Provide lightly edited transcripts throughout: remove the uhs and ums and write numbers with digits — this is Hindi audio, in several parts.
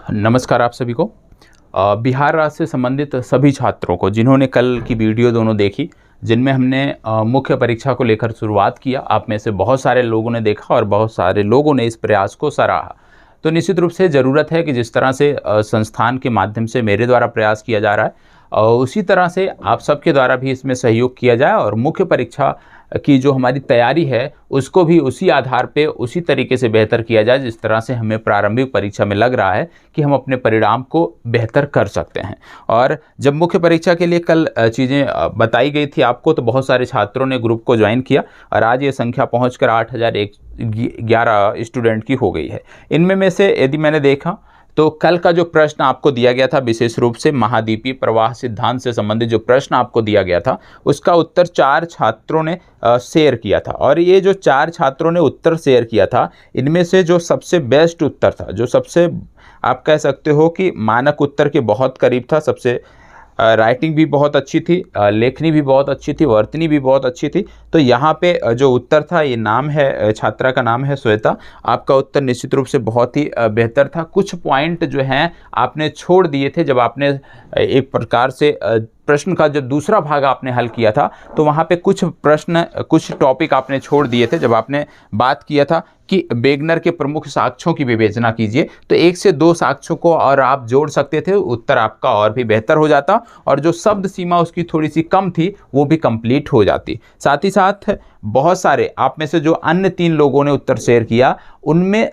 नमस्कार आप सभी को। बिहार राज्य से संबंधित सभी छात्रों को जिन्होंने कल की वीडियो दोनों देखी, जिनमें हमने मुख्य परीक्षा को लेकर शुरुआत किया, आप में से बहुत सारे लोगों ने देखा और बहुत सारे लोगों ने इस प्रयास को सराहा। तो निश्चित रूप से ज़रूरत है कि जिस तरह से संस्थान के माध्यम से मेरे द्वारा प्रयास किया जा रहा है, उसी तरह से आप सबके द्वारा भी इसमें सहयोग किया जाए और मुख्य परीक्षा की जो हमारी तैयारी है उसको भी उसी आधार पे उसी तरीके से बेहतर किया जाए जिस तरह से हमें प्रारंभिक परीक्षा में लग रहा है कि हम अपने परिणाम को बेहतर कर सकते हैं। और जब मुख्य परीक्षा के लिए कल चीज़ें बताई गई थी आपको, तो बहुत सारे छात्रों ने ग्रुप को ज्वाइन किया और आज ये संख्या पहुँचकर 8,011 स्टूडेंट की हो गई है। इनमें में से यदि मैंने देखा तो कल का जो प्रश्न आपको दिया गया था, विशेष रूप से महाद्वीपीय प्रवाह सिद्धांत से संबंधित जो प्रश्न आपको दिया गया था, उसका उत्तर 4 छात्रों ने शेयर किया था। और ये जो 4 छात्रों ने उत्तर शेयर किया था, इनमें से जो सबसे बेस्ट उत्तर था, जो सबसे आप कह सकते हो कि मानक उत्तर के बहुत करीब था, सबसे राइटिंग भी बहुत अच्छी थी, लेखनी भी बहुत अच्छी थी, वर्तनी भी बहुत अच्छी थी, तो यहाँ पे जो उत्तर था, ये नाम है, छात्रा का नाम है श्वेता। आपका उत्तर निश्चित रूप से बहुत ही बेहतर था। कुछ पॉइंट जो हैं आपने छोड़ दिए थे जब आपने एक प्रकार से प्रश्न का जब दूसरा भाग आपने हल किया था, तो वहाँ पे कुछ प्रश्न, कुछ टॉपिक आपने छोड़ दिए थे। जब आपने बात किया था कि वेगनर के प्रमुख साक्ष्यों की विवेचना कीजिए, तो 1 से 2 साक्ष्यों को और आप जोड़ सकते थे, उत्तर आपका और भी बेहतर हो जाता और जो शब्द सीमा उसकी थोड़ी सी कम थी वो भी कंप्लीट हो जाती। साथ ही साथ बहुत सारे आप में से जो अन्य 3 लोगों ने उत्तर शेयर किया, उनमें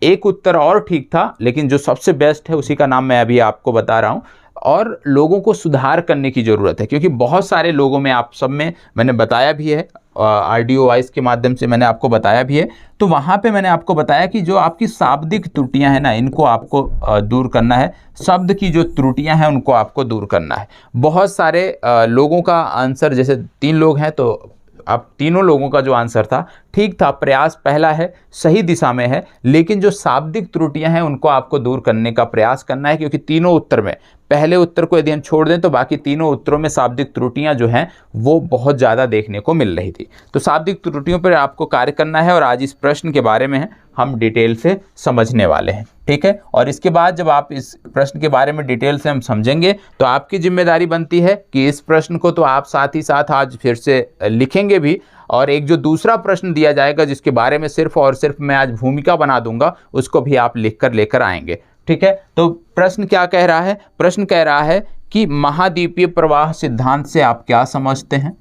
एक उत्तर और ठीक था, लेकिन जो सबसे बेस्ट है उसी का नाम मैं अभी आपको बता रहा हूँ। और लोगों को सुधार करने की ज़रूरत है, क्योंकि बहुत सारे लोगों में, आप सब में मैंने बताया भी है, ऑडियो वॉइस के माध्यम से मैंने आपको बताया भी है। तो वहाँ पे मैंने आपको बताया कि जो आपकी शाब्दिक त्रुटियां हैं ना, इनको आपको दूर करना है। शब्द की जो त्रुटियां हैं उनको आपको दूर करना है। बहुत सारे लोगों का आंसर, जैसे 3 लोग हैं तो आप तीनों लोगों का जो आंसर था ठीक था, प्रयास पहला है, सही दिशा में है, लेकिन जो शाब्दिक त्रुटियां हैं उनको आपको दूर करने का प्रयास करना है, क्योंकि तीनों उत्तर में पहले उत्तर को यदि हम छोड़ दें तो बाकी तीनों उत्तरों में शाब्दिक त्रुटियां जो हैं वो बहुत ज़्यादा देखने को मिल रही थी। तो शाब्दिक त्रुटियों पर आपको कार्य करना है और आज इस प्रश्न के बारे में हम डिटेल से समझने वाले हैं, ठीक है। और इसके बाद जब आप इस प्रश्न के बारे में डिटेल से हम समझेंगे तो आपकी जिम्मेदारी बनती है कि इस प्रश्न को तो आप साथ ही साथ आज फिर से लिखेंगे भी, और एक जो दूसरा प्रश्न दिया जाएगा जिसके बारे में सिर्फ और सिर्फ मैं आज भूमिका बना दूंगा, उसको भी आप लिखकर लेकर आएंगे, ठीक है। तो प्रश्न क्या कह रहा है? प्रश्न कह रहा है कि महाद्वीपीय प्रवाह सिद्धांत से आप क्या समझते हैं?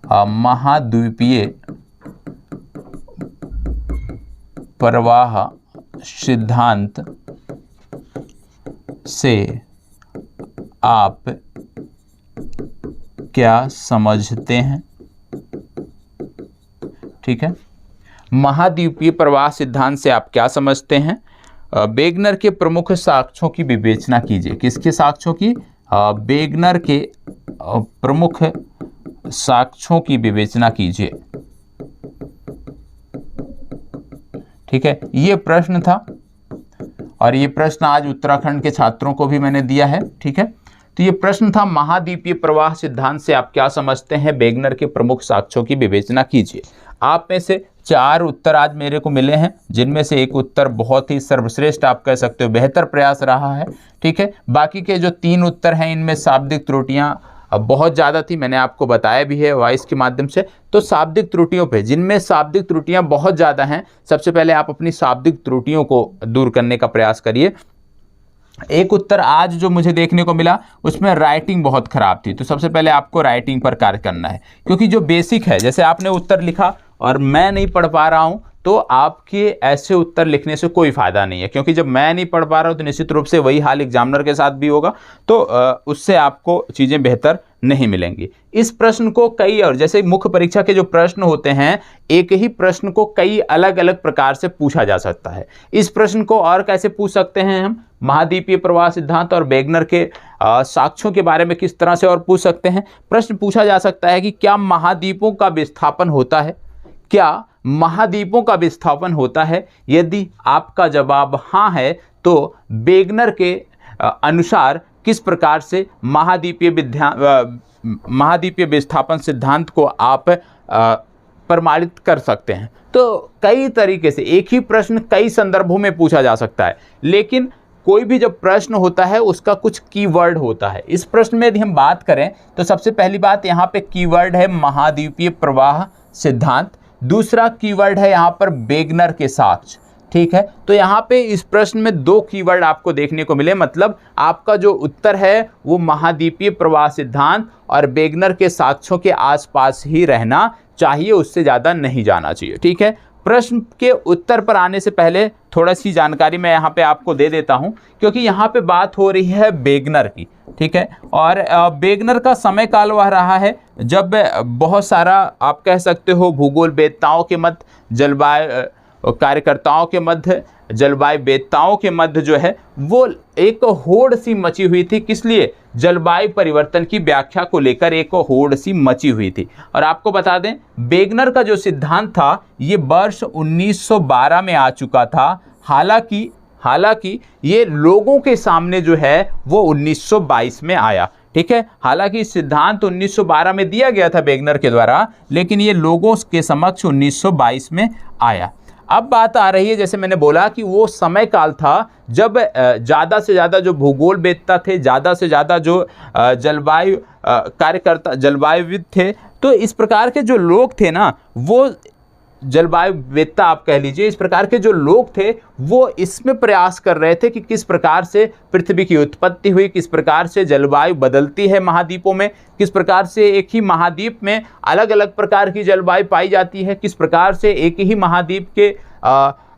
महाद्वीपीय प्रवाह सिद्धांत से आप क्या समझते हैं? ठीक है, महाद्वीपीय प्रवाह सिद्धांत से आप क्या समझते हैं? वेगनर के प्रमुख साक्ष्यों की विवेचना कीजिए। किसके साक्ष्यों की? वेगनर के प्रमुख साक्ष्यों की विवेचना कीजिए, ठीक है। ये प्रश्न था और ये प्रश्न आज उत्तराखंड के छात्रों को भी मैंने दिया है, ठीक है। तो ये प्रश्न था, महाद्वीपीय प्रवाह सिद्धांत से आप क्या समझते हैं? वेगनर के प्रमुख साक्ष्यों की विवेचना कीजिए। आप में से 4 उत्तर आज मेरे को मिले हैं, जिनमें से एक उत्तर बहुत ही सर्वश्रेष्ठ, आप कह सकते हो बेहतर प्रयास रहा है, ठीक है। बाकी के जो 3 उत्तर हैं इनमें शाब्दिक त्रुटियां बहुत ज़्यादा थी, मैंने आपको बताया भी है वॉइस के माध्यम से। तो शाब्दिक त्रुटियों पे, जिनमें शाब्दिक त्रुटियां बहुत ज़्यादा हैं, सबसे पहले आप अपनी शाब्दिक त्रुटियों को दूर करने का प्रयास करिए। एक उत्तर आज जो मुझे देखने को मिला उसमें राइटिंग बहुत ख़राब थी, तो सबसे पहले आपको राइटिंग पर कार्य करना है, क्योंकि जो बेसिक है, जैसे आपने उत्तर लिखा और मैं नहीं पढ़ पा रहा हूँ, तो आपके ऐसे उत्तर लिखने से कोई फ़ायदा नहीं है, क्योंकि जब मैं नहीं पढ़ पा रहा हूँ तो निश्चित रूप से वही हाल एग्जामिनर के साथ भी होगा, तो उससे आपको चीज़ें बेहतर नहीं मिलेंगी। इस प्रश्न को कई, और जैसे मुख्य परीक्षा के जो प्रश्न होते हैं, एक ही प्रश्न को कई अलग अलग प्रकार से पूछा जा सकता है। इस प्रश्न को और कैसे पूछ सकते हैं हम? महाद्वीपीय प्रवाह सिद्धांत और वेगनर के साक्ष्यों के बारे में किस तरह से और पूछ सकते हैं? प्रश्न पूछा जा सकता है कि क्या महाद्वीपों का विस्थापन होता है? क्या महाद्वीपों का विस्थापन होता है? यदि आपका जवाब हाँ है तो वेगनर के अनुसार किस प्रकार से महाद्वीपीय विस्थापन सिद्धांत को आप प्रमाणित कर सकते हैं। तो कई तरीके से एक ही प्रश्न कई संदर्भों में पूछा जा सकता है, लेकिन कोई भी जब प्रश्न होता है उसका कुछ कीवर्ड होता है। इस प्रश्न में यदि हम बात करें तो सबसे पहली बात यहाँ पे कीवर्ड है महाद्वीपीय प्रवाह सिद्धांत, दूसरा कीवर्ड है यहाँ पर वेगनर के साक्ष्य। ठीक है, तो यहाँ पे इस प्रश्न में 2 कीवर्ड आपको देखने को मिले, मतलब आपका जो उत्तर है वो महाद्वीपीय प्रवाह सिद्धांत और वेगनर के साक्ष्यों के आसपास ही रहना चाहिए, उससे ज़्यादा नहीं जाना चाहिए। ठीक है, प्रश्न के उत्तर पर आने से पहले थोड़ा सी जानकारी मैं यहाँ पे आपको दे देता हूँ, क्योंकि यहाँ पे बात हो रही है वेगनर की। ठीक है, और वेगनर का समय काल वह रहा है जब बहुत सारा आप कह सकते हो भूगोल वेत्ताओं के मध्य, जलवायु कार्यकर्ताओं के मध्य, जलवायु वेत्ताओं के मध्य जो है वो एक होड़ सी मची हुई थी। किस लिए? जलवायु परिवर्तन की व्याख्या को लेकर एक होड़ सी मची हुई थी। और आपको बता दें वेगनर का जो सिद्धांत था ये वर्ष 1912 में आ चुका था। हालांकि ये लोगों के सामने जो है वो 1922 में आया। ठीक है, हालांकि सिद्धांत 1912 में दिया गया था वेगनर के द्वारा, लेकिन ये लोगों के समक्ष 1922 में आया। अब बात आ रही है, जैसे मैंने बोला कि वो समय काल था जब ज़्यादा से ज़्यादा जो भूगोल वेत्ता थे, ज़्यादा से ज़्यादा जो जलवायु कार्यकर्ता, जलवायुविद थे, तो इस प्रकार के जो लोग थे ना, वो जलवायु वेत्ता आप कह लीजिए, इस प्रकार के जो लोग थे वो इसमें प्रयास कर रहे थे कि किस प्रकार से पृथ्वी की उत्पत्ति हुई, किस प्रकार से जलवायु बदलती है महाद्वीपों में, किस प्रकार से एक ही महाद्वीप में अलग अलग प्रकार की जलवायु पाई जाती है, किस प्रकार से एक ही महाद्वीप के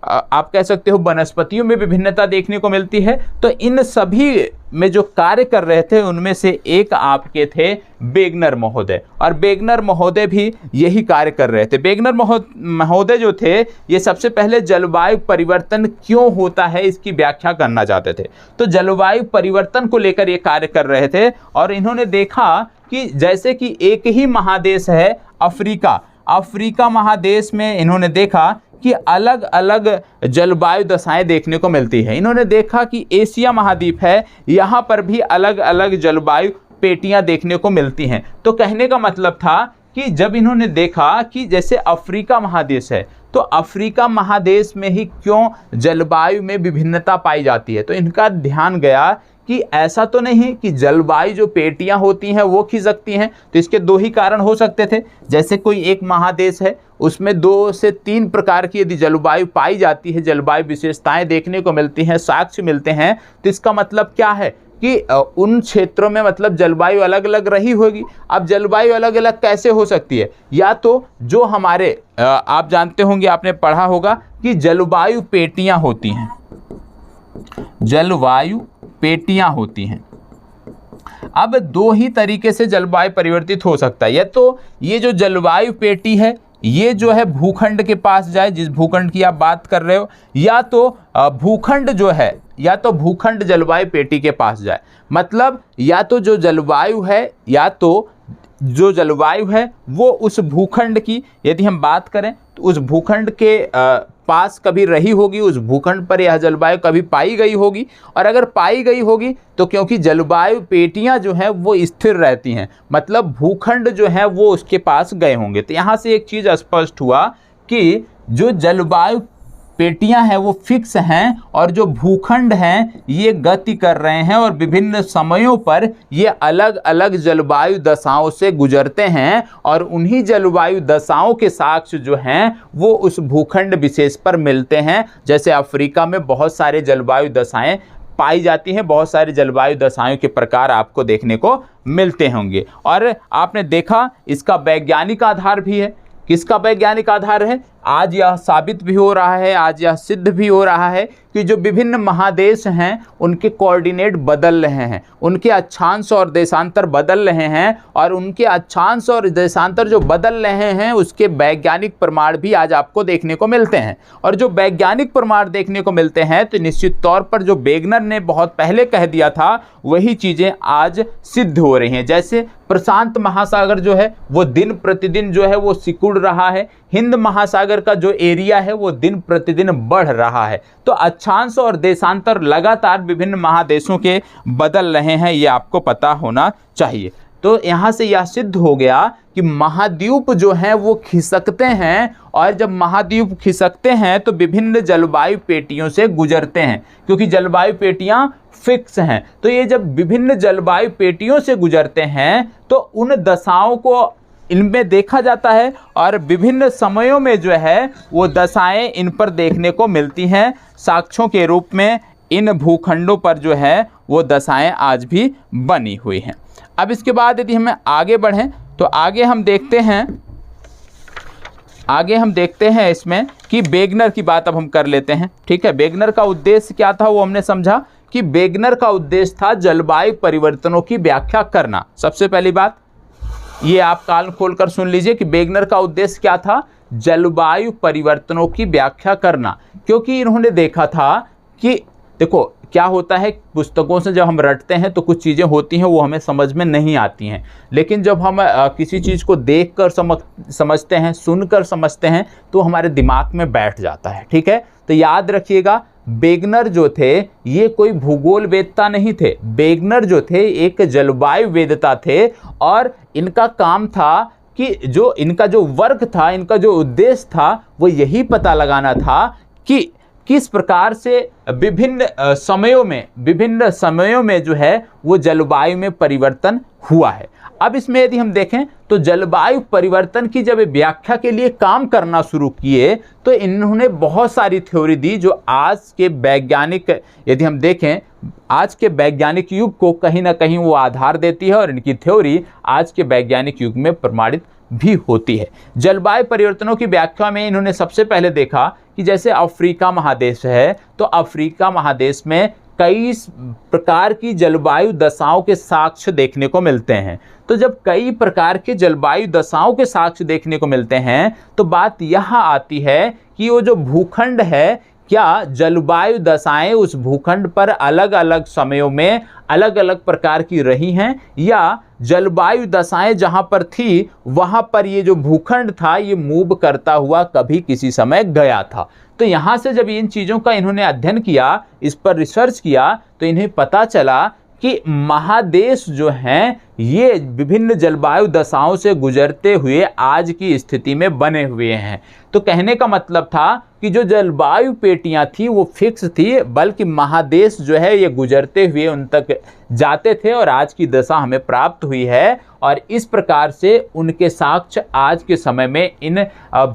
आप कह सकते हो वनस्पतियों में विभिन्नता देखने को मिलती है। तो इन सभी में जो कार्य कर रहे थे उनमें से एक आपके थे वेगनर महोदय, और वेगनर महोदय भी यही कार्य कर रहे थे। वेगनर महोदय जो थे ये सबसे पहले जलवायु परिवर्तन क्यों होता है इसकी व्याख्या करना चाहते थे। तो जलवायु परिवर्तन को लेकर ये कार्य कर रहे थे, और इन्होंने देखा कि जैसे कि एक ही महादेश है अफ्रीका महादेश में इन्होंने देखा कि अलग अलग जलवायु दशाएं देखने को मिलती है। इन्होंने देखा कि एशिया महाद्वीप है, यहाँ पर भी अलग अलग जलवायु पेटियां देखने को मिलती हैं। तो कहने का मतलब था कि जब इन्होंने देखा कि जैसे अफ्रीका महादेश है, तो अफ्रीका महादेश में ही क्यों जलवायु में विभिन्नता पाई जाती है, तो इनका ध्यान गया कि ऐसा तो नहीं कि जलवायु जो पेटियां होती हैं वो खिसकती हैं। तो इसके 2 ही कारण हो सकते थे। जैसे कोई एक महादेश है उसमें 2 से 3 प्रकार की यदि जलवायु पाई जाती है, जलवायु विशेषताएं देखने को मिलती हैं, साक्ष्य मिलते हैं, तो इसका मतलब क्या है कि उन क्षेत्रों में मतलब जलवायु अलग अलग रही होगी। अब जलवायु अलग अलग कैसे हो सकती है? या तो जो हमारे आप जानते होंगे, आपने पढ़ा होगा कि जलवायु पेटियां होती हैं, जलवायु पेटियां होती हैं। अब 2 ही तरीके से जलवायु परिवर्तित हो सकता है। या तो ये जो जलवायु पेटी है ये जो है भूखंड के पास जाए, जिस भूखंड की आप बात कर रहे हो, या तो भूखंड जो है, या तो भूखंड जलवायु पेटी के पास जाए। मतलब या तो जो जलवायु है, या तो जो जलवायु है वो उस भूखंड की यदि हम बात करें तो उस भूखंड के पास कभी रही होगी, उस भूखंड पर यह जलवायु कभी पाई गई होगी। और अगर पाई गई होगी तो क्योंकि जलवायु पेटियां जो हैं वो स्थिर रहती हैं, मतलब भूखंड जो है वो उसके पास गए होंगे। तो यहाँ से एक चीज़ स्पष्ट हुआ कि जो जलवायु पेटियां हैं वो फिक्स हैं, और जो भूखंड हैं ये गति कर रहे हैं, और विभिन्न समयों पर ये अलग अलग जलवायु दशाओं से गुजरते हैं, और उन्हीं जलवायु दशाओं के साक्ष्य जो हैं वो उस भूखंड विशेष पर मिलते हैं। जैसे अफ्रीका में बहुत सारे जलवायु दशाएं पाई जाती हैं, बहुत सारे जलवायु दशाओं के प्रकार आपको देखने को मिलते होंगे। और आपने देखा इसका वैज्ञानिक आधार भी है। किसका वैज्ञानिक आधार है? आज यह साबित भी हो रहा है, आज यह सिद्ध भी हो रहा है कि जो विभिन्न महादेश हैं उनके कोऑर्डिनेट बदल रहे हैं, उनके अक्षांश और देशांतर बदल रहे हैं, और उनके अक्षांश और देशांतर जो बदल रहे हैं उसके वैज्ञानिक प्रमाण भी आज आपको देखने को मिलते हैं। और जो वैज्ञानिक प्रमाण देखने को मिलते हैं तो निश्चित तौर पर जो वेगनर ने बहुत पहले कह दिया था वही चीज़ें आज सिद्ध हो रही हैं। जैसे प्रशांत महासागर जो है वो दिन प्रतिदिन जो है वो सिकुड़ रहा है, हिंद महासागर का जो एरिया है वो दिन प्रतिदिन बढ़ रहा है। तो अक्षांश और देशांतर लगातार विभिन्न महादेशों के बदल रहे हैं, ये आपको पता होना चाहिए। तो यहाँ से यह सिद्ध हो गया कि महाद्वीप जो हैं वो खिसकते हैं, और जब महाद्वीप खिसकते हैं तो विभिन्न जलवायु पेटियों से गुजरते हैं, क्योंकि जलवायु पेटियां फिक्स हैं। तो ये जब विभिन्न जलवायु पेटियों से गुजरते हैं तो उन दशाओं को इनमें देखा जाता है, और विभिन्न समयों में जो है वो दशाएं इन पर देखने को मिलती हैं। साक्ष्यों के रूप में इन भूखंडों पर जो है वो दशाएं आज भी बनी हुई हैं। अब इसके बाद यदि हम आगे बढ़ें तो आगे हम देखते हैं इसमें कि वेगनर की बात अब हम कर लेते हैं। ठीक है, वेगनर का उद्देश्य क्या था वो हमने समझा कि वेगनर का उद्देश्य था जलवायु परिवर्तनों की व्याख्या करना। सबसे पहली बात ये आप कान खोलकर सुन लीजिए कि वेगनर का उद्देश्य क्या था, जलवायु परिवर्तनों की व्याख्या करना। क्योंकि इन्होंने देखा था कि देखो क्या होता है, पुस्तकों से जब हम रटते हैं तो कुछ चीज़ें होती हैं वो हमें समझ में नहीं आती हैं, लेकिन जब हम किसी चीज़ को देखकर समझते हैं, सुनकर समझते हैं तो हमारे दिमाग में बैठ जाता है। ठीक है, तो याद रखिएगा वेगनर जो थे ये कोई भूगोल वेदता नहीं थे। वेगनर जो थे एक जलवायु वेदता थे, और इनका काम था कि जो इनका जो वर्क था, इनका जो उद्देश्य था वो यही पता लगाना था कि किस प्रकार से विभिन्न समयों में जो है वो जलवायु में परिवर्तन हुआ है। अब इसमें यदि हम देखें तो जलवायु परिवर्तन की जब व्याख्या के लिए काम करना शुरू किए तो इन्होंने बहुत सारी थ्योरी दी, जो आज के वैज्ञानिक, यदि हम देखें आज के वैज्ञानिक युग को कहीं ना कहीं वो आधार देती है, और इनकी थ्योरी आज के वैज्ञानिक युग में प्रमाणित भी होती है। जलवायु परिवर्तनों की व्याख्या में इन्होंने सबसे पहले देखा कि जैसे अफ्रीका महादेश है, तो अफ्रीका महादेश में कई प्रकार की जलवायु दशाओं के साक्ष्य देखने को मिलते हैं। तो जब कई प्रकार के जलवायु दशाओं के साक्ष्य देखने को मिलते हैं तो बात यहाँ आती है कि वो जो भूखंड है, क्या जलवायु दशाएं उस भूखंड पर अलग अलग समयों में अलग अलग प्रकार की रही हैं, या जलवायु दशाएं जहां पर थी वहां पर ये जो भूखंड था ये मूव करता हुआ कभी किसी समय गया था। तो यहाँ से जब इन चीज़ों का इन्होंने अध्ययन किया, इस पर रिसर्च किया, तो इन्हें पता चला कि महादेश जो हैं ये विभिन्न जलवायु दशाओं से गुजरते हुए आज की स्थिति में बने हुए हैं। तो कहने का मतलब था कि जो जलवायु पेटियां थी वो फिक्स थी, बल्कि महादेश जो है ये गुजरते हुए उन तक जाते थे, और आज की दशा हमें प्राप्त हुई है। और इस प्रकार से उनके साक्ष्य आज के समय में इन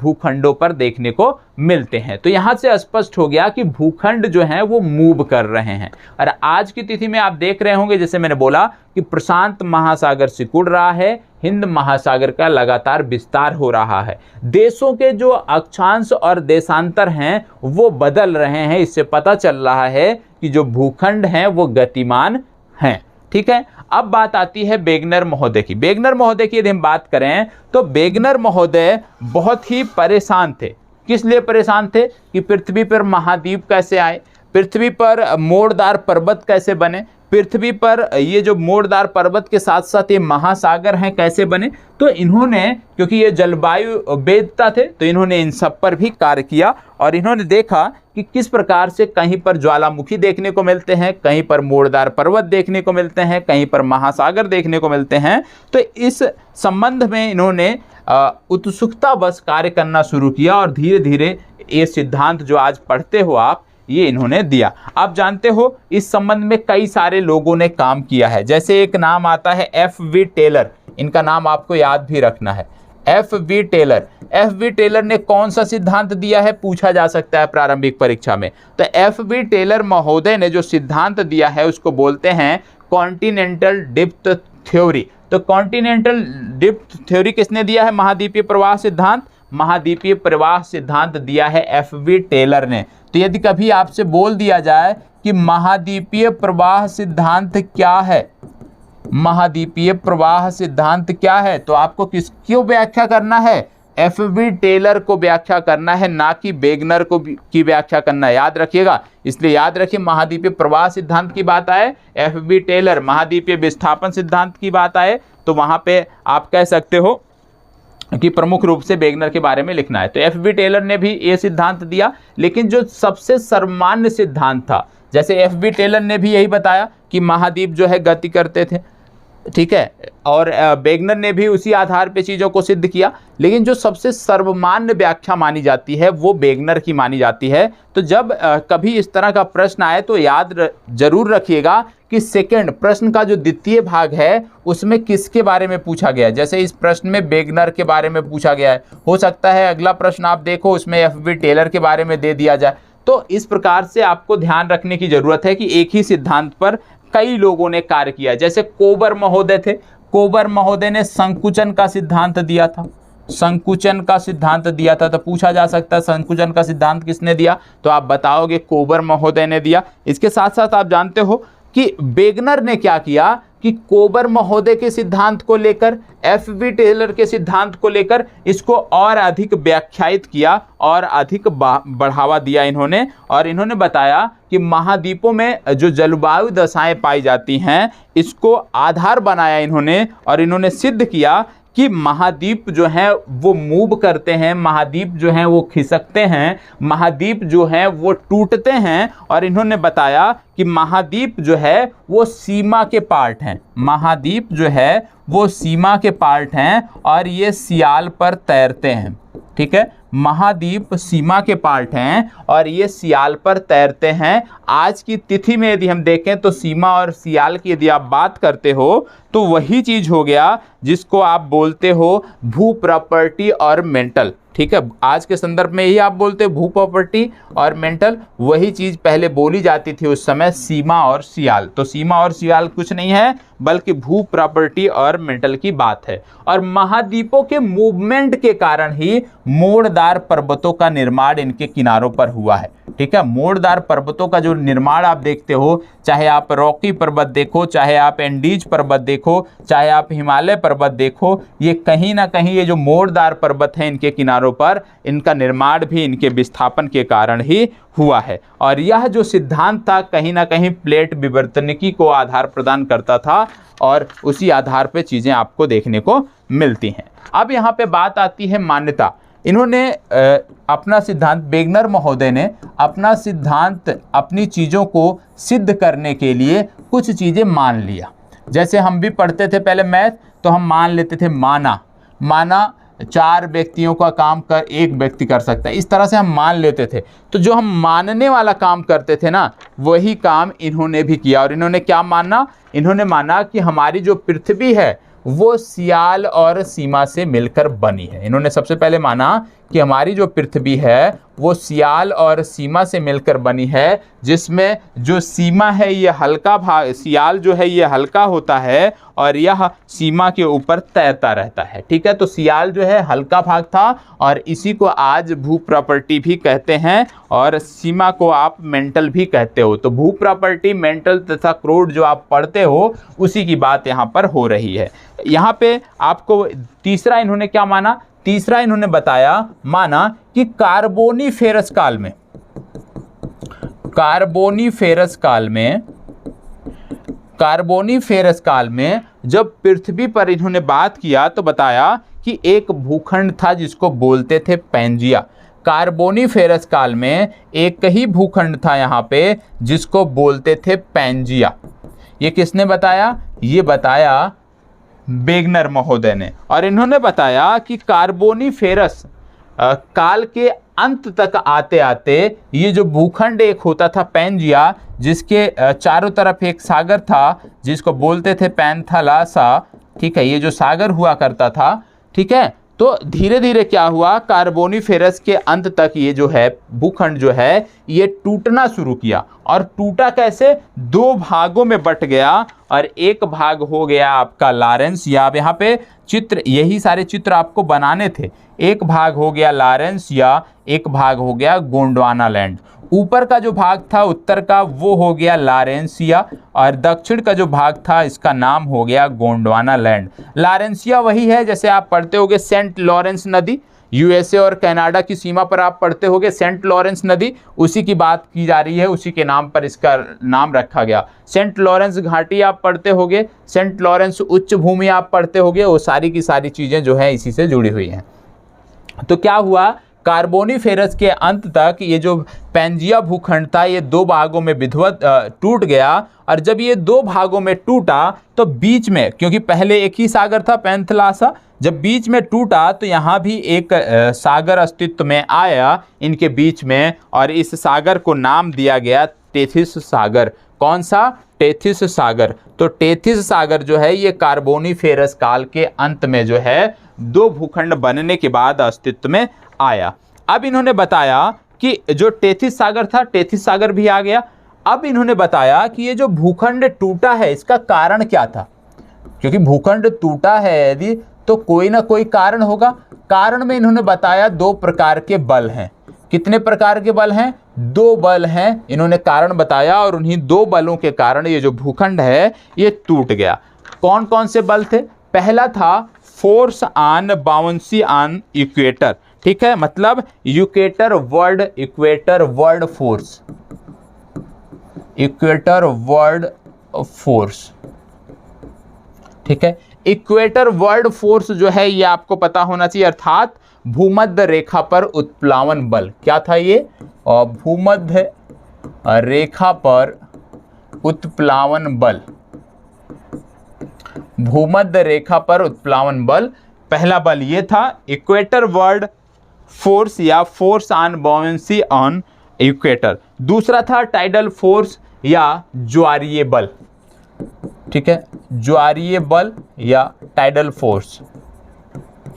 भूखंडों पर देखने को मिलते हैं। तो यहाँ से स्पष्ट हो गया कि भूखंड जो हैं वो मूव कर रहे हैं। और आज की तिथि में आप देख रहे होंगे, जैसे मैंने बोला कि प्रशांत महासागर सिकुड़ रहा है, हिंद महासागर का लगातार विस्तार हो रहा है, देशों के जो अक्षांश और देशांतर हैं वो बदल रहे हैं। इससे पता चल रहा है कि जो भूखंड हैं वो गतिमान हैं। ठीक है, अब बात आती है वेगनर महोदय की। वेगनर महोदय की यदि हम बात करें तो वेगनर महोदय बहुत ही परेशान थे। किस लिए परेशान थे कि पृथ्वी पर महाद्वीप कैसे आए, पृथ्वी पर मोड़दार पर्वत कैसे बने, पृथ्वी पर ये जो मोड़दार पर्वत के साथ साथ ये महासागर हैं कैसे बने। तो इन्होंने, क्योंकि ये जलवायु वेदता थे, तो इन्होंने इन सब पर भी कार्य किया, और इन्होंने देखा कि किस प्रकार से कहीं पर ज्वालामुखी देखने को मिलते हैं, कहीं पर मोड़दार पर्वत देखने को मिलते हैं, कहीं पर महासागर देखने को मिलते हैं। तो इस संबंध में इन्होंने उत्सुकतावश कार्य करना शुरू किया, और धीरे धीरे ये सिद्धांत जो आज पढ़ते हो आप, ये इन्होंने दिया। आप जानते हो इस संबंध में कई सारे लोगों ने काम किया है। जैसे एक नाम आता है F.V. टेलर, इनका नाम आपको याद भी रखना है, F.V. टेलर। F.V. टेलर ने कौन सा सिद्धांत दिया है, पूछा जा सकता है प्रारंभिक परीक्षा में। तो F.V. टेलर महोदय ने जो सिद्धांत दिया है उसको बोलते हैं कॉन्टिनेंटल डिप्थ थ्योरी। तो कॉन्टिनेंटल डिप्थ थ्योरी किसने दिया है, महाद्वीपीय प्रवाह सिद्धांत। महाद्वीपीय प्रवाह सिद्धांत दिया है F.V. टेलर ने। तो यदि कभी आपसे बोल दिया जाए कि महाद्वीपीय प्रवाह सिद्धांत क्या है, महाद्वीपीय प्रवाह सिद्धांत क्या है, तो आपको किसकी व्याख्या करना है, F.V. टेलर को व्याख्या करना है, ना कि वेगनर को की व्याख्या करना है। याद रखिएगा, इसलिए याद रखिए महाद्वीपीय प्रवाह सिद्धांत की बात आए, F.V. टेलर महाद्वीपीय विस्थापन सिद्धांत की बात आए, तो वहां पे आप कह सकते हो कि प्रमुख रूप से वेगनर के बारे में लिखना है। तो F.V. टेलर ने भी ये सिद्धांत दिया, लेकिन जो सबसे सर्वमान्य सिद्धांत था, जैसे F.V. टेलर ने भी यही बताया कि महाद्वीप जो है गति करते थे, ठीक है, और वेगनर ने भी उसी आधार पे चीज़ों को सिद्ध किया। लेकिन जो सबसे सर्वमान्य व्याख्या मानी जाती है वो वेगनर की मानी जाती है। तो जब कभी इस तरह का प्रश्न आए तो याद जरूर रखिएगा कि सेकंड प्रश्न का जो द्वितीय भाग है उसमें किसके बारे में पूछा गया है। जैसे इस प्रश्न में वेगनर के बारे में पूछा गया है, हो सकता है अगला प्रश्न आप देखो उसमें एफ.बी. टेलर के बारे में दे दिया जाए। तो इस प्रकार से आपको ध्यान रखने की जरूरत है कि एक ही सिद्धांत पर कई लोगों ने कार्य किया। जैसे कोबर महोदय थे, कोबर महोदय ने संकुचन का सिद्धांत दिया था, संकुचन का सिद्धांत दिया था। तो पूछा जा सकता है संकुचन का सिद्धांत किसने दिया, तो आप बताओगे कोबर महोदय ने दिया। इसके साथ साथ आप जानते हो कि वेगनर ने क्या किया कि कोबर महोदय के सिद्धांत को लेकर, एफ.बी. टेलर के सिद्धांत को लेकर इसको और अधिक व्याख्यायित किया और अधिक बढ़ावा दिया इन्होंने। और इन्होंने बताया कि महाद्वीपों में जो जलवायु दशाएं पाई जाती हैं इसको आधार बनाया इन्होंने, और इन्होंने सिद्ध किया कि महाद्वीप जो हैं वो मूव करते हैं, महाद्वीप जो हैं वो खिसकते हैं, महाद्वीप जो हैं वो टूटते हैं। और इन्होंने बताया कि महाद्वीप जो है वो सीमा के पार्ट हैं, महाद्वीप जो है वो सीमा के पार्ट हैं और ये सियाल पर तैरते हैं। ठीक है, महाद्वीप सीमा के पार्ट हैं और ये सियाल पर तैरते हैं। आज की तिथि में यदि हम देखें तो सीमा और सियाल की यदि आप बात करते हो तो वही चीज हो गया जिसको आप बोलते हो भू प्रॉपर्टी और मेंटल। ठीक है, आज के संदर्भ में यही आप बोलते हो भू प्रॉपर्टी और मेंटल, वही चीज पहले बोली जाती थी उस समय, सीमा और सियाल। तो सीमा और सियाल कुछ नहीं है बल्कि भू प्रॉपर्टी और मेंटल की बात है। और महाद्वीपों के मूवमेंट के कारण ही मोड़दार पर्वतों का निर्माण इनके किनारों पर हुआ है। ठीक है, मोड़दार पर्वतों का जो निर्माण आप देखते हो, चाहे आप रॉकी पर्वत देखो, चाहे आप एंडीज पर्वत देखो, चाहे आप हिमालय पर्वत देखो, ये कहीं ना कहीं ये जो मोड़दार पर्वत हैं इनके किनारों पर, इनका निर्माण भी इनके विस्थापन के कारण ही हुआ है। और यह जो सिद्धांत था कहीं ना कहीं प्लेट विवर्तनिकी को आधार प्रदान करता था और उसी आधार पर चीजें आपको देखने को मिलती हैं। अब यहाँ पे बात आती है मान्यता। इन्होंने अपना सिद्धांत, वेगनर महोदय ने अपना सिद्धांत, अपनी चीज़ों को सिद्ध करने के लिए कुछ चीज़ें मान लिया। जैसे हम भी पढ़ते थे पहले मैथ, तो हम मान लेते थे माना 4 व्यक्तियों का काम कर एक व्यक्ति कर सकता है, इस तरह से हम मान लेते थे। तो जो हम मानने वाला काम करते थे ना, वही काम इन्होंने भी किया। और इन्होंने क्या माना, इन्होंने माना कि हमारी जो पृथ्वी है वो सियाल और सीमा से मिलकर बनी है। इन्होंने सबसे पहले माना कि हमारी जो पृथ्वी है वो सियाल और सीमा से मिलकर बनी है, जिसमें जो सीमा है ये हल्का भाग, सियाल जो है ये हल्का होता है और यह सीमा के ऊपर तैरता रहता है। ठीक है, तो सियाल जो है हल्का भाग था और इसी को आज भू प्रॉपर्टी भी कहते हैं और सीमा को आप मेंटल भी कहते हो। तो भू प्रॉपर्टी, मेंटल तथा क्रोड जो आप पढ़ते हो उसी की बात यहाँ पर हो रही है। यहाँ पे आपको तीसरा इन्होंने क्या माना, तीसरा इन्होंने माना कि कार्बोनीफेरस काल में जब पृथ्वी पर इन्होंने बात किया तो बताया कि एक भूखंड था जिसको बोलते थे पैंजिया। कार्बोनीफेरस काल में एक ही भूखंड था यहाँ पे जिसको बोलते थे पैंजिया। ये किसने बताया, ये बताया वेगनर महोदय ने। और इन्होंने बताया कि कार्बोनीफेरस काल के अंत तक आते आते ये जो भूखंड एक होता था पैंजिया, जिसके चारों तरफ एक सागर था जिसको बोलते थे पैंथालासा। ठीक है, ये जो सागर हुआ करता था, ठीक है, तो धीरे धीरे क्या हुआ, कार्बोनीफेरस के अंत तक ये जो है भूखंड जो है ये टूटना शुरू किया। और टूटा कैसे, 2 भागों में बट गया और एक भाग हो गया आपका लॉरेंस, या अब यहाँ पे चित्र, यही सारे चित्र आपको बनाने थे। एक भाग हो गया लॉरेंस या एक भाग हो गया गोंडवाना लैंड। ऊपर का जो भाग था उत्तर का वो हो गया लॉरेंसिया और दक्षिण का जो भाग था इसका नाम हो गया गोंडवाना लैंड। लॉरेंसिया वही है, जैसे आप पढ़ते होगे सेंट लॉरेंस नदी, यूएसए और कनाडा की सीमा पर आप पढ़ते होगे सेंट लॉरेंस नदी, उसी की बात की जा रही है, उसी के नाम पर इसका नाम रखा गया। सेंट लॉरेंस घाटी आप पढ़ते होगे, सेंट लॉरेंस उच्च भूमि आप पढ़ते होगे, वो सारी की सारी चीज़ें जो है इसी से जुड़ी हुई हैं। तो क्या हुआ कार्बोनिफेरस के अंत तक ये जो पैंजिया भूखंड था ये दो भागों में विधिवत टूट गया। और जब ये दो भागों में टूटा तो बीच में, क्योंकि पहले एक ही सागर था पैंथलासा, जब बीच में टूटा तो यहाँ भी एक सागर अस्तित्व में आया इनके बीच में, और इस सागर को नाम दिया गया टेथिस सागर। कौन सा? टेथिस सागर। तो टेथिस सागर जो है ये कार्बोनिफेरस काल के अंत में जो है दो भूखंड बनने के बाद अस्तित्व में आया। अब इन्होंने बताया कि जो टेथिस सागर था, टेथिस सागर भी आ गया। अब इन्होंने बताया कि ये जो भूखंड टूटा है इसका कारण क्या था, क्योंकि भूखंड टूटा है यदि तो कोई ना कोई कारण होगा। कारण में इन्होंने बताया दो प्रकार के बल हैं। कितने प्रकार के बल हैं? दो बल हैं, इन्होंने कारण बताया, और उन्हीं दो बलों के कारण ये जो भूखंड है ये टूट गया। कौन कौन से बल थे? पहला था force on bouncy on equator, ठीक है, मतलब equator world force, equator world force, ठीक है। इक्वेटर वर्ल्ड फोर्स जो है ये आपको पता होना चाहिए, अर्थात भूमध्य रेखा पर उत्प्लावन बल। क्या था ये? और भूमध्य रेखा पर उत्प्लावन बल, भूमध्य रेखा पर उत्प्लावन बल पहला बल ये था इक्वेटर वर्ल्ड फोर्स या force on bouncy on equator. दूसरा था टाइडल फोर्स या ज्वारीय बल, ठीक है, ज्वारीय बल या टाइडल फोर्स,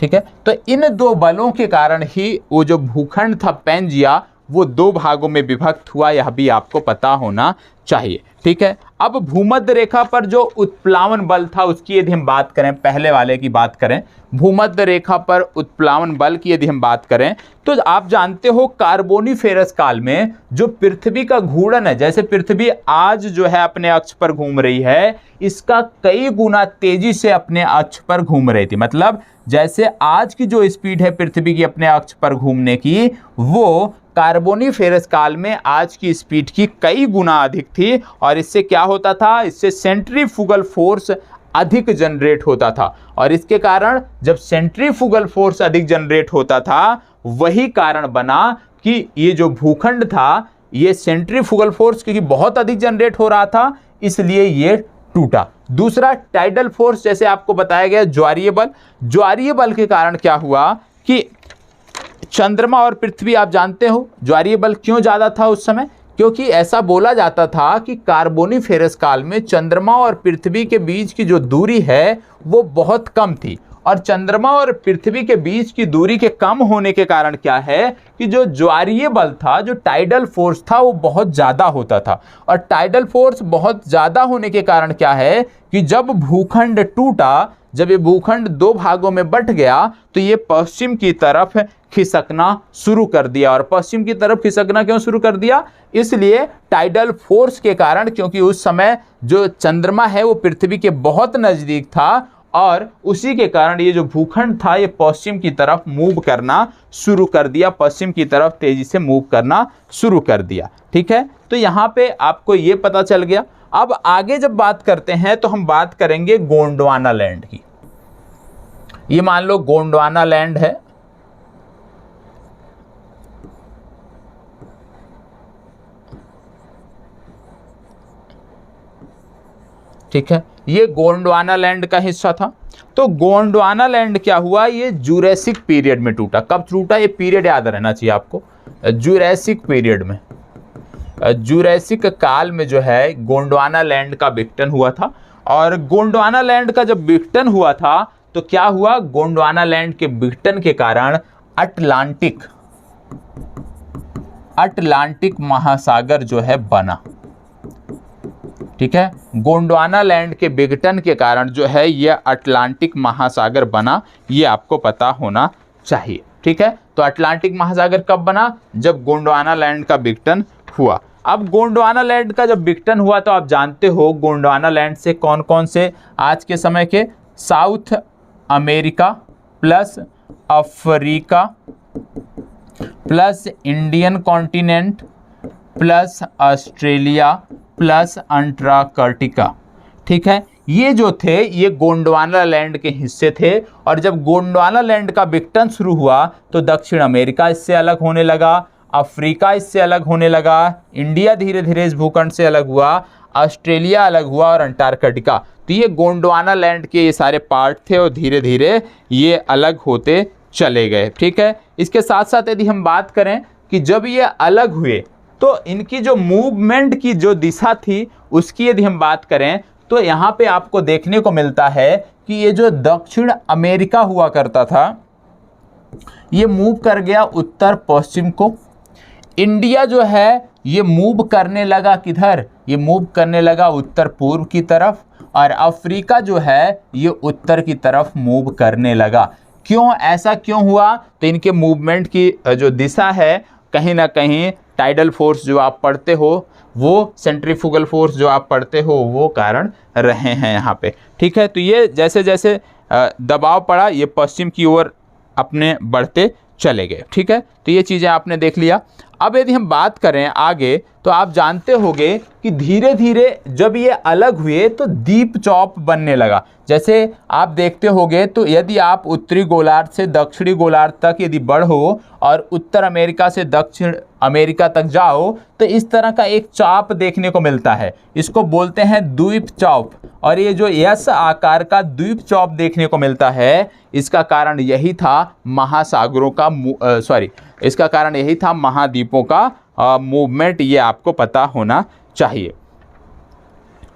ठीक है। तो इन दो बलों के कारण ही वो जो भूखंड था पैंजिया वो दो भागों में विभक्त हुआ, यह भी आपको पता होना चाहिए, ठीक है। अब भूमध्य रेखा पर जो उत्प्लावन बल था उसकी यदि हम बात करें, पहले वाले की बात करें, भूमध्य रेखा पर उत्प्लावन बल की यदि हम बात करें तो आप जानते हो कार्बोनिफेरस काल में जो पृथ्वी का घूर्णन है, जैसे पृथ्वी आज जो है अपने अक्ष पर घूम रही है, इसका कई गुना तेजी से अपने अक्ष पर घूम रही थी। मतलब जैसे आज की जो स्पीड है पृथ्वी की अपने अक्ष पर घूमने की, वो कार्बोनिफेरस काल में आज की स्पीड की कई गुना अधिक थी। और इससे क्या होता था? इससे सेंट्रीफ्यूगल फोर्स अधिक जनरेट होता था, और इसके कारण जब सेंट्रीफ्यूगल फोर्स अधिक जनरेट होता था, वही कारण बना कि ये जो भूखंड था ये सेंट्रीफ्यूगल फोर्स क्योंकि बहुत अधिक जनरेट हो रहा था इसलिए ये टूटा। दूसरा टाइडल फोर्स, जैसे आपको बताया गया ज्वारीय बल, ज्वारीय बल के कारण क्या हुआ कि चंद्रमा और पृथ्वी, आप जानते हो ज्वारीय बल क्यों ज़्यादा था उस समय, क्योंकि ऐसा बोला जाता था कि कार्बोनिफेरस काल में चंद्रमा और पृथ्वी के बीच की जो दूरी है वो बहुत कम थी, और चंद्रमा और पृथ्वी के बीच की दूरी के कम होने के कारण क्या है कि जो ज्वारीय बल था, जो टाइडल फोर्स था, वो बहुत ज़्यादा होता था। और टाइडल फोर्स बहुत ज़्यादा होने के कारण क्या है कि जब भूखंड टूटा, जब ये भूखंड दो भागों में बंट गया तो ये पश्चिम की तरफ खिसकना शुरू कर दिया। और पश्चिम की तरफ खिसकना क्यों शुरू कर दिया? इसलिए टाइडल फोर्स के कारण, क्योंकि उस समय जो चंद्रमा है वो पृथ्वी के बहुत नज़दीक था, और उसी के कारण ये जो भूखंड था ये पश्चिम की तरफ मूव करना शुरू कर दिया, पश्चिम की तरफ तेजी से मूव करना शुरू कर दिया, ठीक है। तो यहाँ पे आपको ये पता चल गया। अब आगे जब बात करते हैं तो हम बात करेंगे गोंडवाना लैंड की। ये मान लो गोंडवाना लैंड है, ठीक है, ये गोंडवाना लैंड का हिस्सा था। तो गोंडवाना लैंड क्या हुआ? ये जुरैसिक पीरियड में टूटा। कब टूटा? ये पीरियड याद रहना चाहिए आपको, जुरैसिक पीरियड में, जुरैसिक काल में जो है गोंडवाना लैंड का विघटन हुआ था। और गोंडवाना लैंड का जब विघटन हुआ था तो क्या हुआ? गोंडवाना लैंड के विघटन के कारण अटलांटिक महासागर जो है बना, ठीक है। गोंडवाना लैंड के विघटन के कारण जो है ये अटलांटिक महासागर बना, ये आपको पता होना चाहिए, ठीक है। तो अटलांटिक महासागर कब बना? जब गोंडवाना लैंड का विघटन हुआ। अब गोंडवाना लैंड का जब विघटन हुआ तो आप जानते हो गोंडवाना लैंड से कौन कौन से आज के समय के south America plus Africa plus Indian continent plus Australia plus Antarctica, ठीक है, ये जो थे ये गोंडवाना लैंड के हिस्से थे, और जब गोंडवाना लैंड का विघटन शुरू हुआ तो दक्षिण अमेरिका इससे अलग होने लगा, अफ्रीका इससे अलग होने लगा, इंडिया धीरे धीरे इस भूखंड से अलग हुआ, ऑस्ट्रेलिया अलग हुआ और अंटार्कटिका। तो ये गोंडवाना लैंड के ये सारे पार्ट थे और धीरे धीरे ये अलग होते चले गए। ठीक है, इसके साथ साथ यदि हम बात करें कि जब ये अलग हुए तो इनकी जो मूवमेंट की जो दिशा थी उसकी यदि हम बात करें तो यहाँ पे आपको देखने को मिलता है कि ये जो दक्षिण अमेरिका हुआ करता था ये मूव कर गया उत्तर पश्चिम को। इंडिया जो है ये मूव करने लगा किधर, ये मूव करने लगा उत्तर पूर्व की तरफ, और अफ्रीका जो है ये उत्तर की तरफ मूव करने लगा। क्यों, ऐसा क्यों हुआ? तो इनके मूवमेंट की जो दिशा है कहीं ना कहीं टाइडल फोर्स जो आप पढ़ते हो, वो सेंट्रीफ्यूगल फोर्स जो आप पढ़ते हो, वो कारण रहे हैं यहाँ पे। ठीक है, तो ये जैसे जैसे दबाव पड़ा ये पश्चिम की ओर अपने बढ़ते चले गए। ठीक है, तो ये चीज़ें आपने देख लिया। अब यदि हम बात करें आगे तो आप जानते होंगे कि धीरे धीरे जब ये अलग हुए तो द्वीप चौप बनने लगा। जैसे आप देखते होंगे तो यदि आप उत्तरी गोलार्ध से दक्षिणी गोलार्ध तक यदि बढ़ो और उत्तर अमेरिका से दक्षिण अमेरिका तक जाओ तो इस तरह का एक चाप देखने को मिलता है, इसको बोलते हैं द्वीप चौप। और ये जो एस आकार का द्वीप चौप देखने को मिलता है इसका कारण यही था महासागरों का इसका कारण यही था महाद्वीपों का मूवमेंट, ये आपको पता होना चाहिए।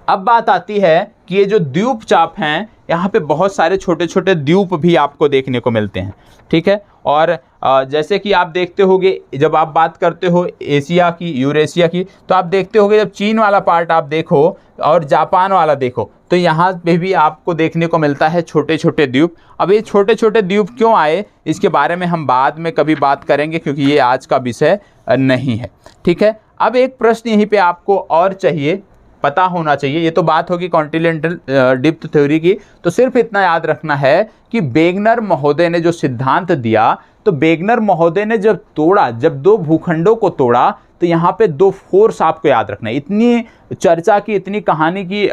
अब बात आती है कि ये जो द्वीप चाप हैं यहाँ पे बहुत सारे छोटे छोटे द्वीप भी आपको देखने को मिलते हैं। ठीक है, और जैसे कि आप देखते होंगे जब आप बात करते हो एशिया की, यूरेशिया की, तो आप देखते होंगे जब चीन वाला पार्ट आप देखो और जापान वाला देखो तो यहाँ पे भी आपको देखने को मिलता है छोटे छोटे द्वीप। अब ये छोटे छोटे द्वीप क्यों आए इसके बारे में हम बाद में कभी बात करेंगे क्योंकि ये आज का विषय नहीं है। ठीक है, अब एक प्रश्न यहीं पे आपको और चाहिए, पता होना चाहिए। ये तो बात होगी कॉन्टिनेंटल डिप्थ थ्योरी की, तो सिर्फ इतना याद रखना है कि वेगनर महोदय ने जो सिद्धांत दिया, तो वेगनर महोदय ने जब तोड़ा, जब दो भूखंडों को तोड़ा तो यहाँ पे दो फोर्स आपको याद रखना है। इतनी चर्चा की, इतनी कहानी की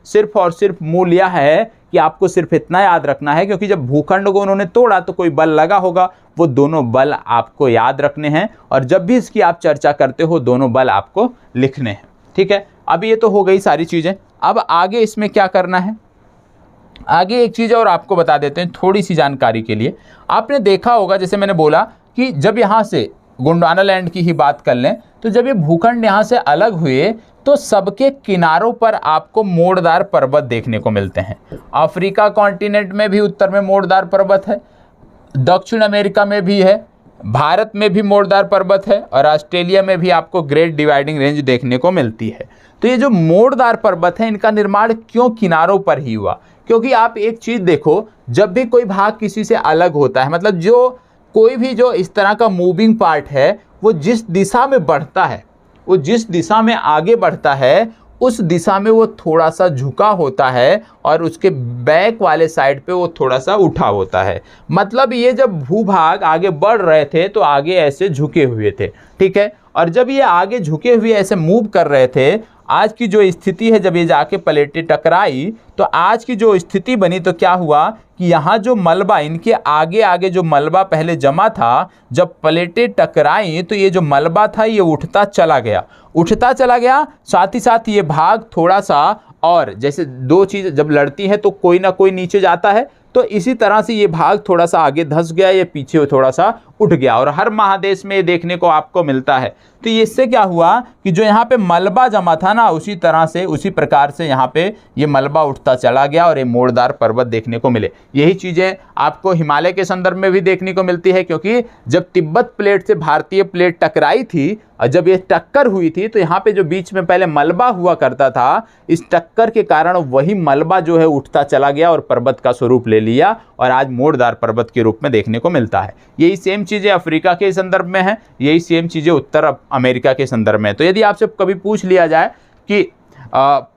सिर्फ और सिर्फ मूल यह है कि आपको सिर्फ इतना याद रखना है क्योंकि जब भूखंड को उन्होंने तोड़ा तो कोई बल लगा होगा, वो दोनों बल आपको याद रखने हैं और जब भी इसकी आप चर्चा करते हो दोनों बल आपको लिखने हैं। ठीक है, अब ये तो हो गई सारी चीज़ें। अब आगे इसमें क्या करना है, आगे एक चीज़ और आपको बता देते हैं थोड़ी सी जानकारी के लिए। आपने देखा होगा जैसे मैंने बोला कि जब यहाँ से गोंडवाना लैंड की ही बात कर लें तो जब ये भूखंड यहाँ से अलग हुए तो सबके किनारों पर आपको मोड़दार पर्वत देखने को मिलते हैं। अफ्रीका कॉन्टिनेंट में भी उत्तर में मोड़दार पर्वत है, दक्षिण अमेरिका में भी है, भारत में भी मोड़दार पर्वत है और ऑस्ट्रेलिया में भी आपको ग्रेट डिवाइडिंग रेंज देखने को मिलती है। तो ये जो मोड़दार पर्वत है इनका निर्माण क्यों किनारों पर ही हुआ? क्योंकि आप एक चीज़ देखो, जब भी कोई भाग किसी से अलग होता है, मतलब जो कोई भी जो इस तरह का मूविंग पार्ट है वो जिस दिशा में बढ़ता है, वो जिस दिशा में आगे बढ़ता है उस दिशा में वो थोड़ा सा झुका होता है और उसके बैक वाले साइड पे वो थोड़ा सा उठा होता है। मतलब ये जब भूभाग आगे बढ़ रहे थे तो आगे ऐसे झुके हुए थे। ठीक है, और जब ये आगे झुके हुए ऐसे मूव कर रहे थे, आज की जो स्थिति है जब ये जाके प्लेटें टकराई तो आज की जो स्थिति बनी तो क्या हुआ कि यहाँ जो मलबा, इनके आगे आगे जो मलबा पहले जमा था, जब प्लेटें टकराई तो ये जो मलबा था ये उठता चला गया, साथ ही साथ ये भाग थोड़ा सा, और जैसे दो चीज़ जब लड़ती हैं तो कोई ना कोई नीचे जाता है, तो इसी तरह से ये भाग थोड़ा सा आगे धंस गया, ये पीछे थोड़ा सा उठ गया और हर महादेश में ये देखने को आपको मिलता है। तो इससे क्या हुआ कि जो यहाँ पे मलबा जमा था ना, उसी तरह से उसी प्रकार से यहाँ पे ये मलबा उठता चला गया और ये मोड़दार पर्वत देखने को मिले। यही चीज़ें आपको हिमालय के संदर्भ में भी देखने को मिलती है क्योंकि जब तिब्बत प्लेट से भारतीय प्लेट टकराई थी और जब ये टक्कर हुई थी तो यहाँ पे जो बीच में पहले मलबा हुआ करता था, इस टक्कर के कारण वही मलबा जो है उठता चला गया और पर्वत का स्वरूप ले लिया और आज मोड़दार पर्वत के रूप में देखने को मिलता है। यही सेम चीज़ें अफ्रीका के संदर्भ में है, यही सेम चीज़ें उत्तर अमेरिका के संदर्भ में है। तो यदि आपसे कभी पूछ लिया जाए कि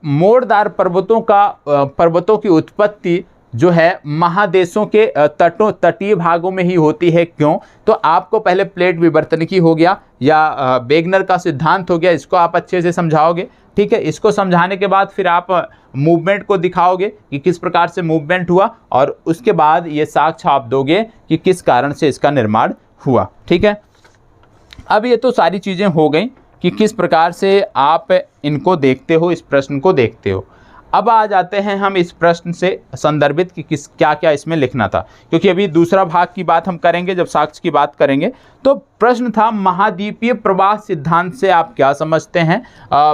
मोड़दार पर्वतों की उत्पत्ति जो है महादेशों के तटीय भागों में ही होती है, क्यों? तो आपको पहले प्लेट विवर्तनिकी हो गया या वेगनर का सिद्धांत हो गया, इसको आप अच्छे से समझाओगे। ठीक है। इसको समझाने के बाद फिर आप मूवमेंट को दिखाओगे कि किस प्रकार से मूवमेंट हुआ, और उसके बाद ये साक्ष्य आप दोगे कि किस कारण से इसका निर्माण हुआ, ठीक है। अब ये तो सारी चीज़ें हो गई कि किस प्रकार से आप इनको देखते हो, इस प्रश्न को देखते हो। अब आ जाते हैं हम इस प्रश्न से संदर्भित कि किस क्या क्या इसमें लिखना था, क्योंकि अभी दूसरा भाग की बात हम करेंगे जब साक्ष्य की बात करेंगे। तो प्रश्न था महाद्वीपीय प्रवाह सिद्धांत से आप क्या समझते हैं,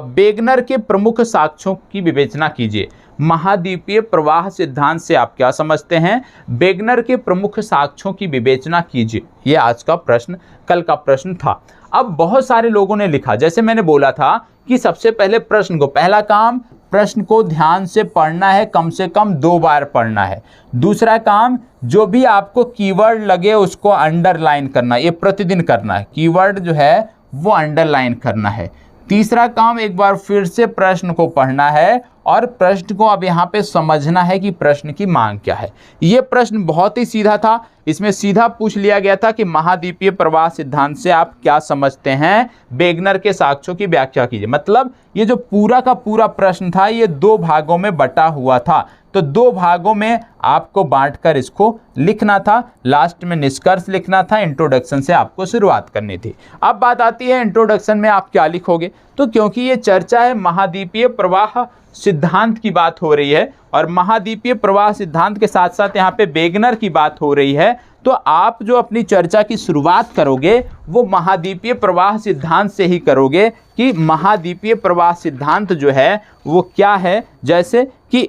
वेगनर के प्रमुख साक्ष्यों की विवेचना कीजिए। महाद्वीपीय प्रवाह सिद्धांत से आप क्या समझते हैं, वेगनर के प्रमुख साक्ष्यों की विवेचना कीजिए। ये आज का प्रश्न, कल का प्रश्न था। अब बहुत सारे लोगों ने लिखा, जैसे मैंने बोला था कि सबसे पहले प्रश्न को, पहला काम प्रश्न को ध्यान से पढ़ना है, कम से कम 2 बार पढ़ना है। दूसरा काम, जो भी आपको कीवर्ड लगे उसको अंडरलाइन करना, ये प्रतिदिन करना है, कीवर्ड जो है वो अंडरलाइन करना है। तीसरा काम, एक बार फिर से प्रश्न को पढ़ना है और प्रश्न को अब यहाँ पे समझना है कि प्रश्न की मांग क्या है। ये प्रश्न बहुत ही सीधा था, इसमें सीधा पूछ लिया गया था कि महाद्वीपीय प्रवाह सिद्धांत से आप क्या समझते हैं, वेगनर के साक्ष्यों की व्याख्या कीजिए। मतलब ये जो पूरा का पूरा प्रश्न था ये 2 भागों में बटा हुआ था, तो 2 भागों में आपको बांटकर इसको लिखना था, लास्ट में निष्कर्ष लिखना था, इंट्रोडक्शन से आपको शुरुआत करनी थी। अब बात आती है इंट्रोडक्शन में आप क्या लिखोगे, तो क्योंकि ये चर्चा है महाद्वीपीय प्रवाह सिद्धांत की बात हो रही है और महाद्वीपीय प्रवाह सिद्धांत के साथ साथ यहाँ पे वेगनर की बात हो रही है, तो आप जो अपनी चर्चा की शुरुआत करोगे वो महाद्वीपीय प्रवाह सिद्धांत से ही करोगे कि महाद्वीपीय प्रवाह सिद्धांत जो है वो क्या है। जैसे कि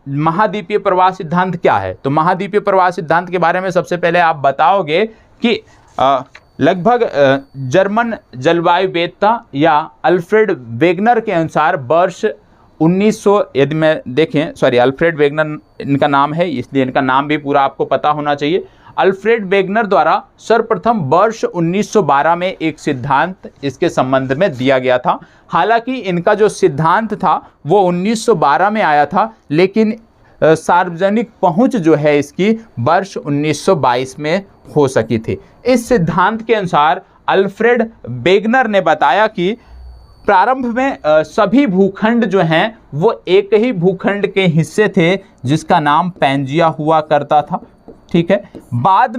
महाद्वीपीय प्रवाह सिद्धांत क्या है, तो महाद्वीपीय प्रवाह सिद्धांत के बारे में सबसे पहले आप बताओगे कि लगभग जर्मन जलवायुवेत्ता या अल्फ्रेड वेगनर के अनुसार वर्ष 1900, यदि मैं देखें, सॉरी अल्फ्रेड वेगनर इनका नाम है इसलिए इनका नाम भी पूरा आपको पता होना चाहिए। अल्फ्रेड वेगनर द्वारा सर्वप्रथम वर्ष 1912 में एक सिद्धांत इसके संबंध में दिया गया था। हालांकि इनका जो सिद्धांत था वो 1912 में आया था, लेकिन सार्वजनिक पहुंच जो है इसकी वर्ष 1922 में हो सकी थी। इस सिद्धांत के अनुसार अल्फ्रेड वेगनर ने बताया कि प्रारंभ में सभी भूखंड जो हैं वो एक ही भूखंड के हिस्से थे जिसका नाम पैंजिया हुआ करता था, ठीक है। बाद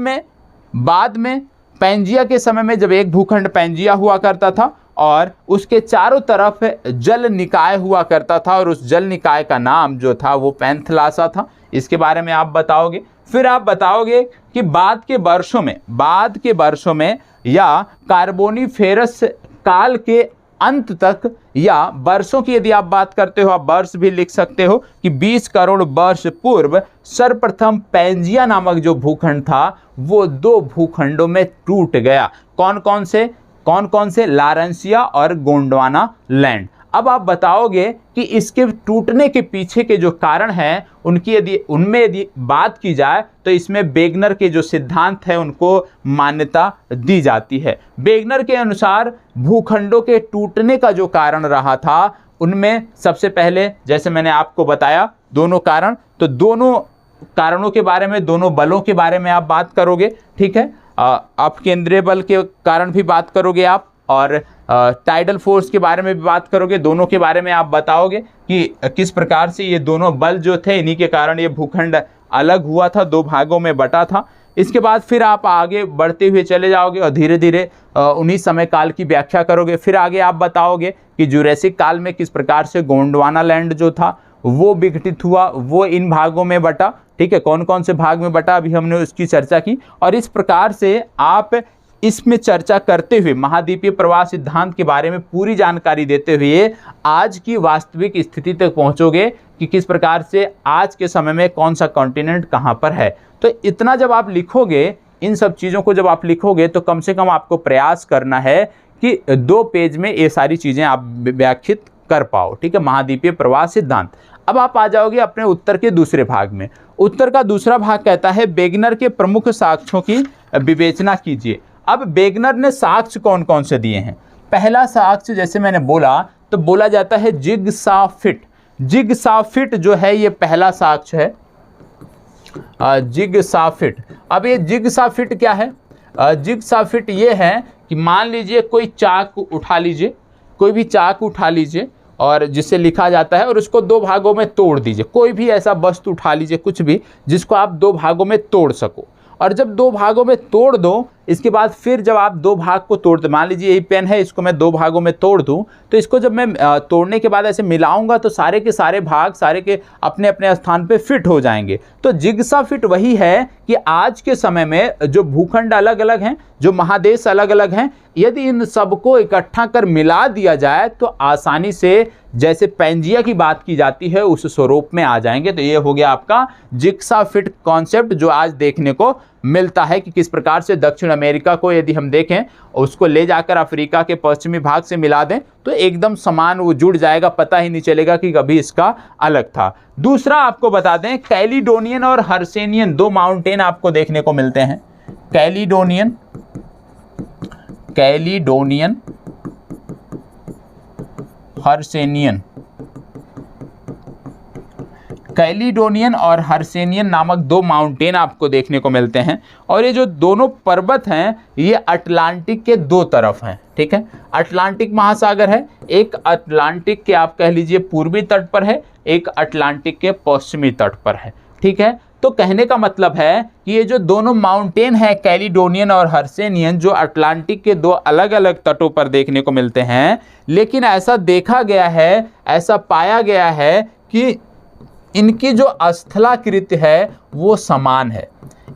में पैंजिया के समय में जब एक भूखंड पैंजिया हुआ करता था और उसके चारों तरफ जल निकाय हुआ करता था और उस जल निकाय का नाम जो था वो पैंथलासा था। इसके बारे में आप बताओगे। फिर आप बताओगे कि बाद के वर्षों में या कार्बोनिफेरस काल के अंत तक या वर्षों की यदि आप बात करते हो, आप वर्ष भी लिख सकते हो कि 20 करोड़ वर्ष पूर्व सर्वप्रथम पैंजिया नामक जो भूखंड था वो 2 भूखंडों में टूट गया। कौन कौन से? लारेंसिया और गोंडवाना लैंड। अब आप बताओगे कि इसके टूटने के पीछे के जो कारण हैं उनमें यदि बात की जाए तो इसमें वेगनर के जो सिद्धांत है उनको मान्यता दी जाती है। वेगनर के अनुसार भूखंडों के टूटने का जो कारण रहा था उनमें सबसे पहले, जैसे मैंने आपको बताया, दोनों कारण, तो दोनों कारणों के बारे में, दोनों बलों के बारे में आप बात करोगे, ठीक है। अपकेंद्रीय बल के कारण भी बात करोगे आप और टाइडल फोर्स के बारे में भी बात करोगे। दोनों के बारे में आप बताओगे कि किस प्रकार से ये दोनों बल जो थे इन्हीं के कारण ये भूखंड अलग हुआ था, 2 भागों में बटा था। इसके बाद फिर आप आगे बढ़ते हुए चले जाओगे और धीरे धीरे उन्हीं समय काल की व्याख्या करोगे। फिर आगे आप बताओगे कि जुरैसिक काल में किस प्रकार से गोंडवाना लैंड जो था वो विघटित हुआ, वो इन भागों में बटा, ठीक है। कौन कौन से भाग में बटा अभी हमने उसकी चर्चा की। और इस प्रकार से आप इसमें चर्चा करते हुए महाद्वीपीय प्रवाह सिद्धांत के बारे में पूरी जानकारी देते हुए आज की वास्तविक स्थिति तक पहुंचोगे कि किस प्रकार से आज के समय में कौन सा कॉन्टिनेंट कहां पर है। तो इतना जब आप लिखोगे, इन सब चीज़ों को जब आप लिखोगे तो कम से कम आपको प्रयास करना है कि 2 पेज में ये सारी चीज़ें आप व्याख्यात कर पाओ, ठीक है। महाद्वीपीय प्रवाह सिद्धांत। अब आप आ जाओगे अपने उत्तर के दूसरे भाग में। उत्तर का दूसरा भाग कहता है वेगनर के प्रमुख साक्ष्यों की विवेचना कीजिए। अब वेगनर ने साक्ष्य कौन कौन से दिए हैं? पहला साक्ष्य जैसे मैंने बोला तो बोला जाता है जिगसाफिट। जिगसाफिट जो है ये पहला साक्ष्य है, जिगसाफिट। अब ये जिगसाफिट क्या है? जिगसाफिट ये है कि मान लीजिए कोई चाक उठा लीजिए, कोई भी चाक उठा लीजिए, और जिसे लिखा जाता है, और उसको दो भागों में तोड़ दीजिए। कोई भी ऐसा वस्तु उठा लीजिए, कुछ भी जिसको आप दो भागों में तोड़ सको, और जब दो भागों में तोड़ दो, इसके बाद फिर जब आप दो भाग को तोड़ते, मान लीजिए यही पेन है, इसको मैं दो भागों में तोड़ दूं, तो इसको जब मैं तोड़ने के बाद ऐसे मिलाऊंगा तो सारे के सारे भाग सारे के अपने अपने स्थान पे फिट हो जाएंगे। तो जिग्सा फिट वही है कि आज के समय में जो भूखंड अलग अलग हैं, जो महादेश अलग अलग हैं, यदि इन सबको इकट्ठा कर मिला दिया जाए तो आसानी से जैसे पैंजिया की बात की जाती है उस स्वरूप में आ जाएंगे। तो ये हो गया आपका जिग्सा फिट कॉन्सेप्ट, जो आज देखने को मिलता है कि किस प्रकार से दक्षिण अमेरिका को यदि हम देखें, उसको ले जाकर अफ्रीका के पश्चिमी भाग से मिला दें तो एकदम समान वो जुड़ जाएगा, पता ही नहीं चलेगा कि कभी इसका अलग था। दूसरा आपको बता दें, कैलिडोनियन और हर्सेनियन दो माउंटेन आपको देखने को मिलते हैं। कैलिडोनियन हर्सेनियन, कैलिडोनियन और हर्सेनियन नामक दो माउंटेन आपको देखने को मिलते हैं। और ये जो दोनों पर्वत हैं ये अटलांटिक के दो तरफ हैं, ठीक है। अटलांटिक महासागर है, एक अटलांटिक के आप कह लीजिए पूर्वी तट पर है, एक अटलांटिक के पश्चिमी तट पर है, ठीक है। तो कहने का मतलब है कि ये जो दोनों माउंटेन है कैलिडोनियन और हर्सेनियन, जो अटलांटिक के दो अलग अलग तटों पर देखने को मिलते हैं, लेकिन ऐसा देखा गया है, ऐसा पाया गया है कि इनकी जो स्थलाकृति है वो समान है,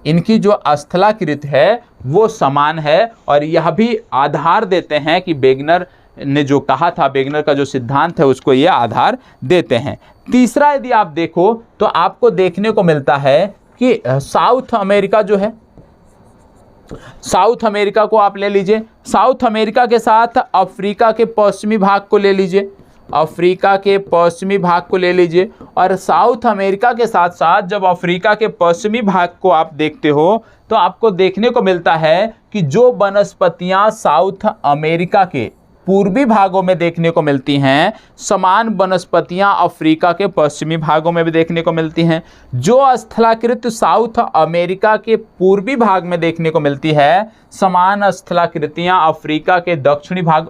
इनकी जो स्थलाकृति है वो समान है। और यह भी आधार देते हैं कि वेगनर ने जो कहा था, वेगनर का जो सिद्धांत है उसको ये आधार देते हैं। तीसरा यदि आप देखो तो आपको देखने को मिलता है कि साउथ अमेरिका जो है, साउथ अमेरिका को आप ले लीजिए, साउथ अमेरिका के साथ अफ्रीका के पश्चिमी भाग को ले लीजिए, अफ्रीका के पश्चिमी भाग को ले लीजिए। और साउथ अमेरिका के साथ साथ जब अफ्रीका के पश्चिमी भाग को आप देखते हो तो आपको देखने को मिलता है कि जो वनस्पतियां साउथ अमेरिका के पूर्वी भागों में देखने को मिलती हैं, समान वनस्पतियां अफ्रीका के पश्चिमी भागों में भी देखने को मिलती हैं। जो स्थलाकृत साउथ अमेरिका के पूर्वी भाग में देखने को मिलती है, समान स्थलाकृतियां अफ्रीका के दक्षिणी भाग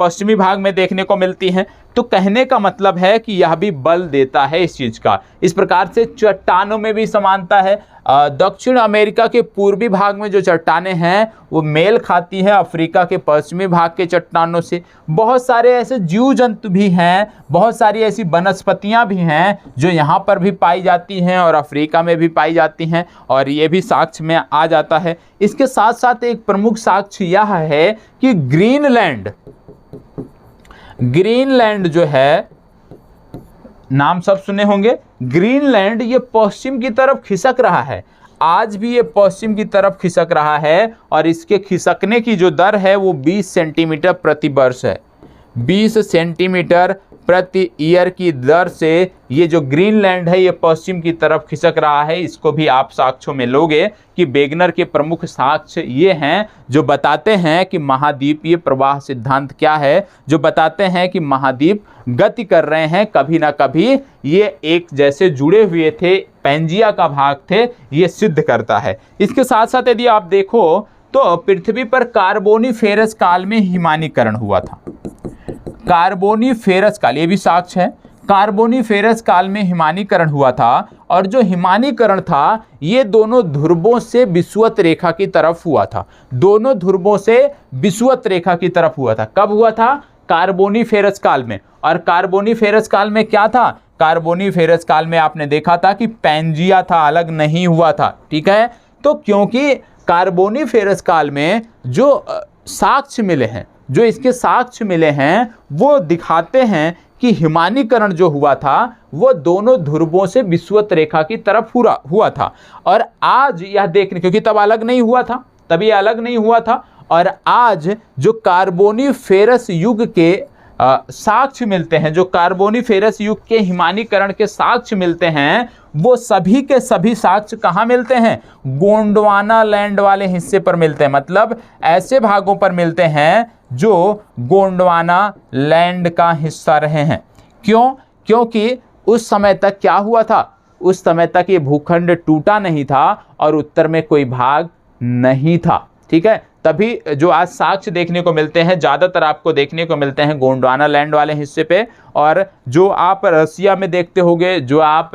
पश्चिमी भाग में देखने को मिलती हैं। तो कहने का मतलब है कि यह भी बल देता है इस चीज का। इस प्रकार से चट्टानों में भी समानता है। दक्षिण अमेरिका के पूर्वी भाग में जो चट्टानें हैं वो मेल खाती है अफ्रीका के पश्चिमी भाग के चट्टानों से। बहुत सारे ऐसे जीव जंतु भी हैं, बहुत सारी ऐसी वनस्पतियां भी हैं जो यहाँ पर भी पाई जाती हैं और अफ्रीका में भी पाई जाती हैं, और ये भी साक्ष्य में आ जाता है। इसके साथ साथ एक प्रमुख साक्ष्य यह है कि ग्रीनलैंड जो है, नाम सब सुने होंगे, ग्रीनलैंड ये पश्चिम की तरफ खिसक रहा है। आज भी ये पश्चिम की तरफ खिसक रहा है और इसके खिसकने की जो दर है वो 20 सेंटीमीटर प्रति वर्ष है। 20 सेंटीमीटर प्रति ईयर की दर से ये जो ग्रीनलैंड है ये पश्चिम की तरफ खिसक रहा है। इसको भी आप साक्ष्यों में लोगे कि वेगनर के प्रमुख साक्ष्य ये हैं जो बताते हैं कि महाद्वीपीय प्रवाह सिद्धांत क्या है, जो बताते हैं कि महाद्वीप गति कर रहे हैं, कभी ना कभी ये एक जैसे जुड़े हुए थे, पैंजिया का भाग थे, ये सिद्ध करता है। इसके साथ साथ यदि आप देखो तो पृथ्वी पर कार्बोनिफेरस काल में हिमानीकरण हुआ था। कार्बोनिफेरस काल, ये भी साक्ष्य है, कार्बोनिफेरस काल में हिमानीकरण हुआ था। और जो हिमानीकरण था ये दोनों ध्रुवों से विषुवत रेखा की तरफ हुआ था, दोनों ध्रुवों से विषुवत रेखा की तरफ हुआ था। कब हुआ था? कार्बोनिफेरस काल में। और कार्बोनिफेरस काल में क्या था? कार्बोनिफेरस काल में आपने देखा था कि पैंजिया था, अलग नहीं हुआ था, ठीक है। तो क्योंकि कार्बोनिफेरस काल में जो साक्ष्य मिले हैं, जो इसके साक्ष्य मिले हैं वो दिखाते हैं कि हिमानीकरण जो हुआ था वो दोनों ध्रुवों से विषुवत रेखा की तरफ हुआ था। और आज यह देखने, क्योंकि तब अलग नहीं हुआ था, तभी अलग नहीं हुआ था, और आज जो कार्बोनिफेरस युग के साक्ष्य मिलते हैं, जो कार्बोनिफेरस युग के हिमानीकरण के साक्ष्य मिलते हैं, वो सभी के सभी साक्ष्य कहाँ मिलते हैं? गोंडवाना लैंड वाले हिस्से पर मिलते हैं। मतलब ऐसे भागों पर मिलते हैं जो गोंडवाना लैंड का हिस्सा रहे हैं। क्यों? क्योंकि उस समय तक क्या हुआ था? उस समय तक ये भूखंड टूटा नहीं था और उत्तर में कोई भाग नहीं था, ठीक है। तभी जो आज साक्ष्य देखने को मिलते हैं ज़्यादातर आपको देखने को मिलते हैं गोंडवाना लैंड वाले हिस्से पे, और जो आप रसिया में देखते होंगे, जो आप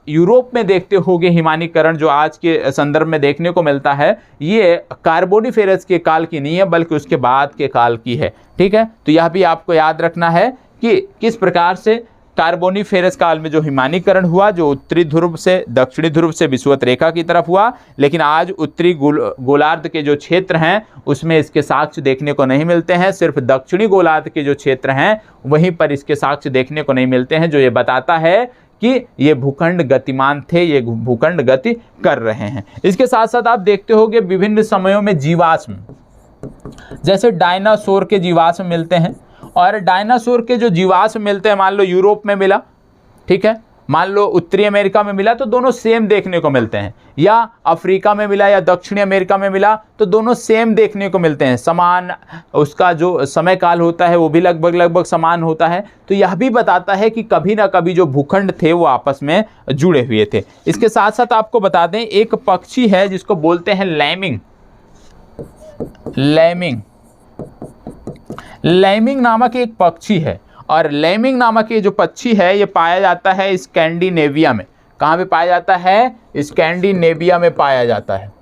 यूरोप में देखते होंगे हिमानीकरण जो आज के संदर्भ में देखने को मिलता है, ये कार्बोनिफेरस के काल की नहीं है बल्कि उसके बाद के काल की है। ठीक है, तो यह भी आपको याद रखना है कि किस प्रकार से कार्बोनिफेरस काल में जो हिमानीकरण हुआ, जो उत्तरी ध्रुव से दक्षिणी ध्रुव से विषुवत रेखा की तरफ हुआ, लेकिन आज उत्तरी गोलार्ध के जो क्षेत्र हैं उसमें इसके साक्ष्य देखने को नहीं मिलते हैं। सिर्फ दक्षिणी गोलार्ध के जो क्षेत्र हैं वहीं पर इसके साक्ष्य देखने को नहीं मिलते हैं, जो ये बताता है कि ये भूखंड गतिमान थे, ये भूखंड गति कर रहे हैं। इसके साथ साथ आप देखते होंगे विभिन्न समयों में जीवाश्म, जैसे डायनासोर के जीवाश्म मिलते हैं, और डायनासोर के जो जीवाश्म मिलते हैं, मान लो यूरोप में मिला, ठीक है, मान लो उत्तरी अमेरिका में मिला तो दोनों सेम देखने को मिलते हैं, या अफ्रीका में मिला या दक्षिणी अमेरिका में मिला तो दोनों सेम देखने को मिलते हैं, समान उसका जो समय काल होता है वो भी लगभग समान होता है। तो यह भी बताता है कि कभी ना कभी जो भूखंड थे वो आपस में जुड़े हुए थे। इसके साथ साथ आपको बता दें, एक पक्षी है जिसको बोलते हैं लैमिंग। लैमिंग नामक एक पक्षी है, और लैमिंग नामक ये जो पक्षी है ये पाया जाता है स्कैंडिनेविया में। कहाँ पे पाया जाता है? स्कैंडिनेविया में पाया जाता है।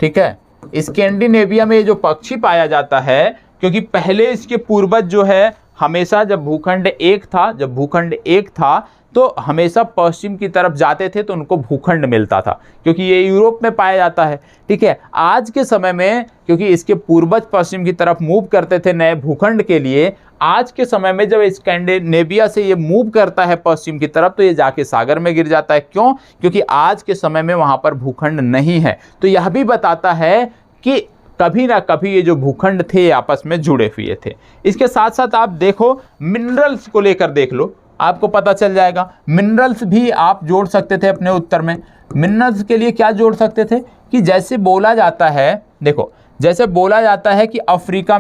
ठीक है, स्कैंडिनेविया में ये जो पक्षी पाया जाता है, क्योंकि पहले इसके पूर्वज जो है हमेशा जब भूखंड एक था तो हमेशा पश्चिम की तरफ जाते थे तो उनको भूखंड मिलता था, क्योंकि ये यूरोप में पाया जाता है। ठीक है, आज के समय में क्योंकि इसके पूर्वज पश्चिम की तरफ मूव करते थे नए भूखंड के लिए, आज के समय में जब स्कैंडिनेविया से ये मूव करता है पश्चिम की तरफ तो ये जाके सागर में गिर जाता है। क्यों? क्योंकि आज के समय में वहाँ पर भूखंड नहीं है। तो यह भी बताता है कि कभी ना कभी ये जो भूखंड थे आपस में जुड़े हुए थे। इसके साथ साथ आप देखो, मिनरल्स को लेकर देख लो, आपको पता चल जाएगा। मिनरल्स भी आप जोड़ सकते थे अपने उत्तर में। मिनरल्स के लिए क्या जोड़ सकते थे कि जैसे बोला जाता है, देखो जैसे बोला जाता है कि अफ्रीका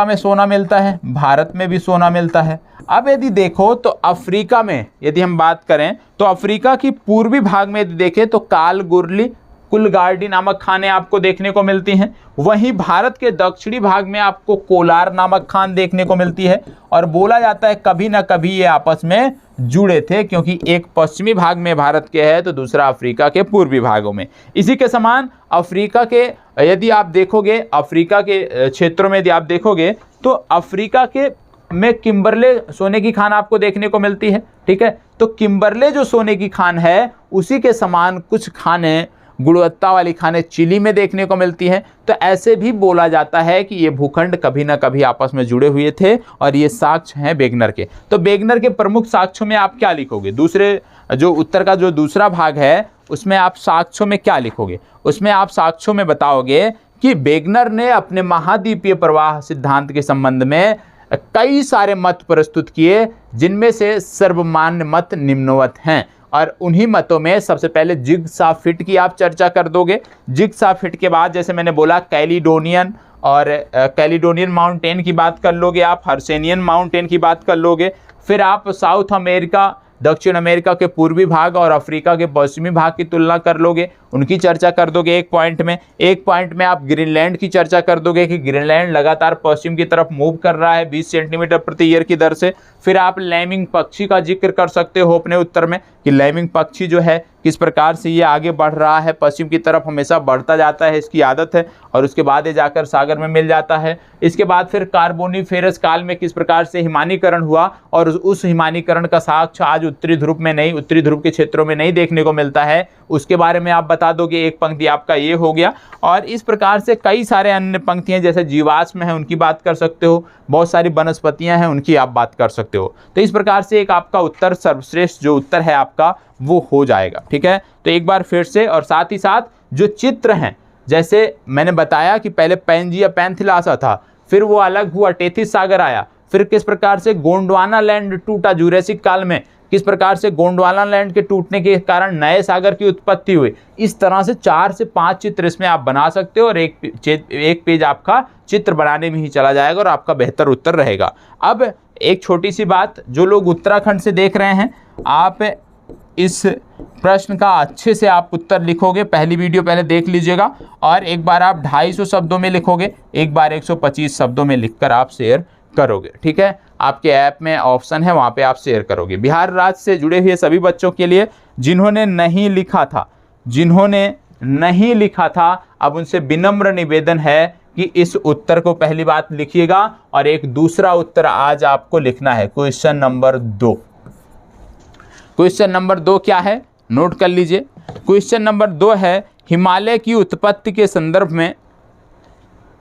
में सोना मिलता है, भारत में भी सोना मिलता है। अब यदि देखो तो अफ्रीका में यदि हम बात करें तो अफ्रीका की पूर्वी भाग में यदि देखें तो कालगुरली, कुलगार्डी नामक खानें आपको देखने को मिलती हैं। वहीं भारत के दक्षिणी भाग में आपको कोलार नामक खान देखने को मिलती है, और बोला जाता है कभी ना कभी ये आपस में जुड़े थे, क्योंकि एक पश्चिमी भाग में भारत के है तो दूसरा अफ्रीका के पूर्वी भागों में। इसी के समान अफ्रीका के यदि आप देखोगे, अफ्रीका के क्षेत्रों में यदि आप देखोगे तो अफ्रीका के में किम्बरले सोने की खान आपको देखने को मिलती है। ठीक है, तो किम्बरले जो सोने की खान है उसी के समान कुछ खानें, गुणवत्ता वाली खानें चिली में देखने को मिलती हैं। तो ऐसे भी बोला जाता है कि ये भूखंड कभी ना कभी आपस में जुड़े हुए थे, और ये साक्ष्य हैं वेगनर के। तो वेगनर के प्रमुख साक्ष्यों में आप क्या लिखोगे? दूसरे जो उत्तर का जो दूसरा भाग है उसमें आप साक्ष्यों में क्या लिखोगे? उसमें आप साक्ष्यों में बताओगे कि वेगनर ने अपने महाद्वीपीय प्रवाह सिद्धांत के संबंध में कई सारे मत प्रस्तुत किए, जिनमें से सर्वमान्य मत निम्नवत हैं, और उन्हीं मतों में सबसे पहले जिग्सा फिट की आप चर्चा कर दोगे। जिग्सा फिट के बाद जैसे मैंने बोला कैलिडोनियन और कैलिडोनियन माउंटेन की बात कर लोगे, आप हर्सेनियन माउंटेन की बात कर लोगे, फिर आप साउथ अमेरिका, दक्षिण अमेरिका के पूर्वी भाग और अफ्रीका के पश्चिमी भाग की तुलना कर लोगे, उनकी चर्चा कर दोगे एक पॉइंट में। एक पॉइंट में आप ग्रीनलैंड की चर्चा कर दोगे कि ग्रीनलैंड लगातार पश्चिम की तरफ मूव कर रहा है 20 सेंटीमीटर प्रति ईयर की दर से। फिर आप लैमिंग पक्षी का जिक्र कर सकते हो अपने उत्तर में कि लैमिंग पक्षी जो है किस प्रकार से ये आगे बढ़ रहा है, पश्चिम की तरफ हमेशा बढ़ता जाता है, इसकी आदत है, और उसके बाद ये जाकर सागर में मिल जाता है। इसके बाद फिर कार्बोनिफेरस काल में किस प्रकार से हिमानीकरण हुआ, और उस हिमानीकरण का साक्ष्य आज उत्तरी ध्रुव में नहीं, उत्तरी ध्रुव के क्षेत्रों में नहीं देखने को मिलता है, उसके बारे में आप बता दोगे। एक पंक्ति आपका ये हो गया। और इस प्रकार से कई सारे अन्य पंक्तियां जैसे जीवाश्म है उनकी बात कर सकते हो, बहुत सारी वनस्पतियां हैं उनकी आप बात कर सकते हो। तो इस प्रकार से एक आपका उत्तर सर्वश्रेष्ठ जो उत्तर है आपका वो हो जाएगा। ठीक है, तो एक बार फिर से, और साथ ही साथ जो चित्र हैं, जैसे मैंने बताया कि पहले पैंजिया पैंथिलासा था, फिर वो अलग हुआ, टेथिस सागर आया, फिर किस प्रकार से गोंडवाना लैंड टूटा जुरेसिक काल में, किस प्रकार से गोंडवाना लैंड के टूटने के कारण नए सागर की उत्पत्ति हुई। इस तरह से 4 से 5 चित्र इसमें आप बना सकते हो, और एक पेज आपका चित्र बनाने में ही चला जाएगा और आपका बेहतर उत्तर रहेगा। अब एक छोटी सी बात, जो लोग उत्तराखंड से देख रहे हैं, आप इस प्रश्न का अच्छे से आप उत्तर लिखोगे, पहली वीडियो पहले देख लीजिएगा, और एक बार आप 250 शब्दों में लिखोगे, एक बार 125 शब्दों में लिखकर आप शेयर करोगे। ठीक है, आपके ऐप में ऑप्शन है, वहाँ पे आप शेयर करोगे। बिहार राज्य से जुड़े हुए सभी बच्चों के लिए जिन्होंने नहीं लिखा था, अब उनसे विनम्र निवेदन है कि इस उत्तर को पहली बात लिखिएगा, और एक दूसरा उत्तर आज आपको लिखना है, क्वेश्चन नंबर 2। क्वेश्चन नंबर 2 क्या है, नोट कर लीजिए। क्वेश्चन नंबर 2 है हिमालय की उत्पत्ति के संदर्भ में।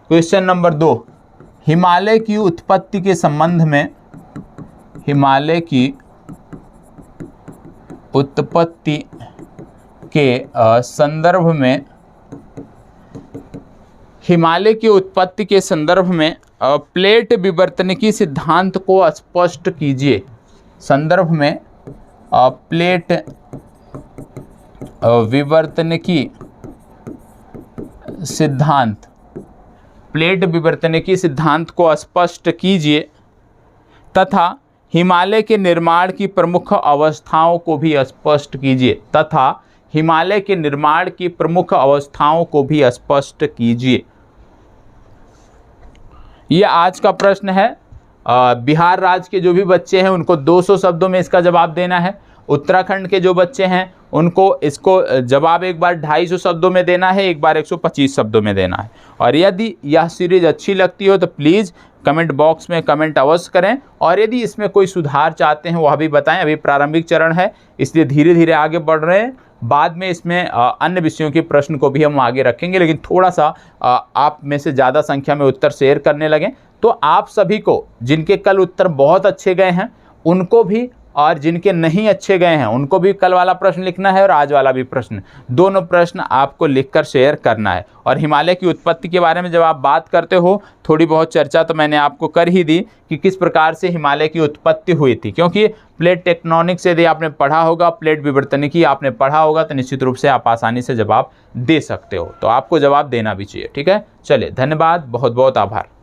क्वेश्चन नंबर 2, हिमालय की उत्पत्ति के संबंध में, हिमालय की उत्पत्ति के संदर्भ में, हिमालय की उत्पत्ति के संदर्भ में प्लेट विवर्तनिकी सिद्धांत को स्पष्ट कीजिए। संदर्भ में प्लेट विवर्तनिकी सिद्धांत, प्लेट विवर्तनिकी सिद्धांत को स्पष्ट कीजिए तथा हिमालय के निर्माण की प्रमुख अवस्थाओं को भी स्पष्ट कीजिए, तथा हिमालय के निर्माण की प्रमुख अवस्थाओं को भी स्पष्ट कीजिए। ये आज का प्रश्न है। बिहार राज्य के जो भी बच्चे हैं उनको 200 शब्दों में इसका जवाब देना है। उत्तराखंड के जो बच्चे हैं उनको इसको जवाब एक बार 250 शब्दों में देना है, एक बार 125 शब्दों में देना है। और यदि यह सीरीज अच्छी लगती हो तो प्लीज़ कमेंट बॉक्स में कमेंट अवश्य करें, और यदि इसमें कोई सुधार चाहते हैं वह भी बताएं। अभी प्रारंभिक चरण है, इसलिए धीरे धीरे आगे बढ़ रहे हैं। बाद में इसमें अन्य विषयों के प्रश्न को भी हम आगे रखेंगे, लेकिन थोड़ा सा आप में से ज़्यादा संख्या में उत्तर शेयर करने लगें तो आप सभी को, जिनके कल उत्तर बहुत अच्छे गए हैं उनको भी, और जिनके नहीं अच्छे गए हैं उनको भी कल वाला प्रश्न लिखना है और आज वाला भी प्रश्न, दोनों प्रश्न आपको लिखकर शेयर करना है। और हिमालय की उत्पत्ति के बारे में जब आप बात करते हो, थोड़ी बहुत चर्चा तो मैंने आपको कर ही दी कि किस प्रकार से हिमालय की उत्पत्ति हुई थी, क्योंकि प्लेट टेक्टोनिक्स यदि आपने पढ़ा होगा, प्लेट विवर्तनिकी आपने पढ़ा होगा, तो निश्चित रूप से आप आसानी से जवाब दे सकते हो। तो आपको जवाब देना भी चाहिए। ठीक है, चलिए, धन्यवाद, बहुत बहुत आभार।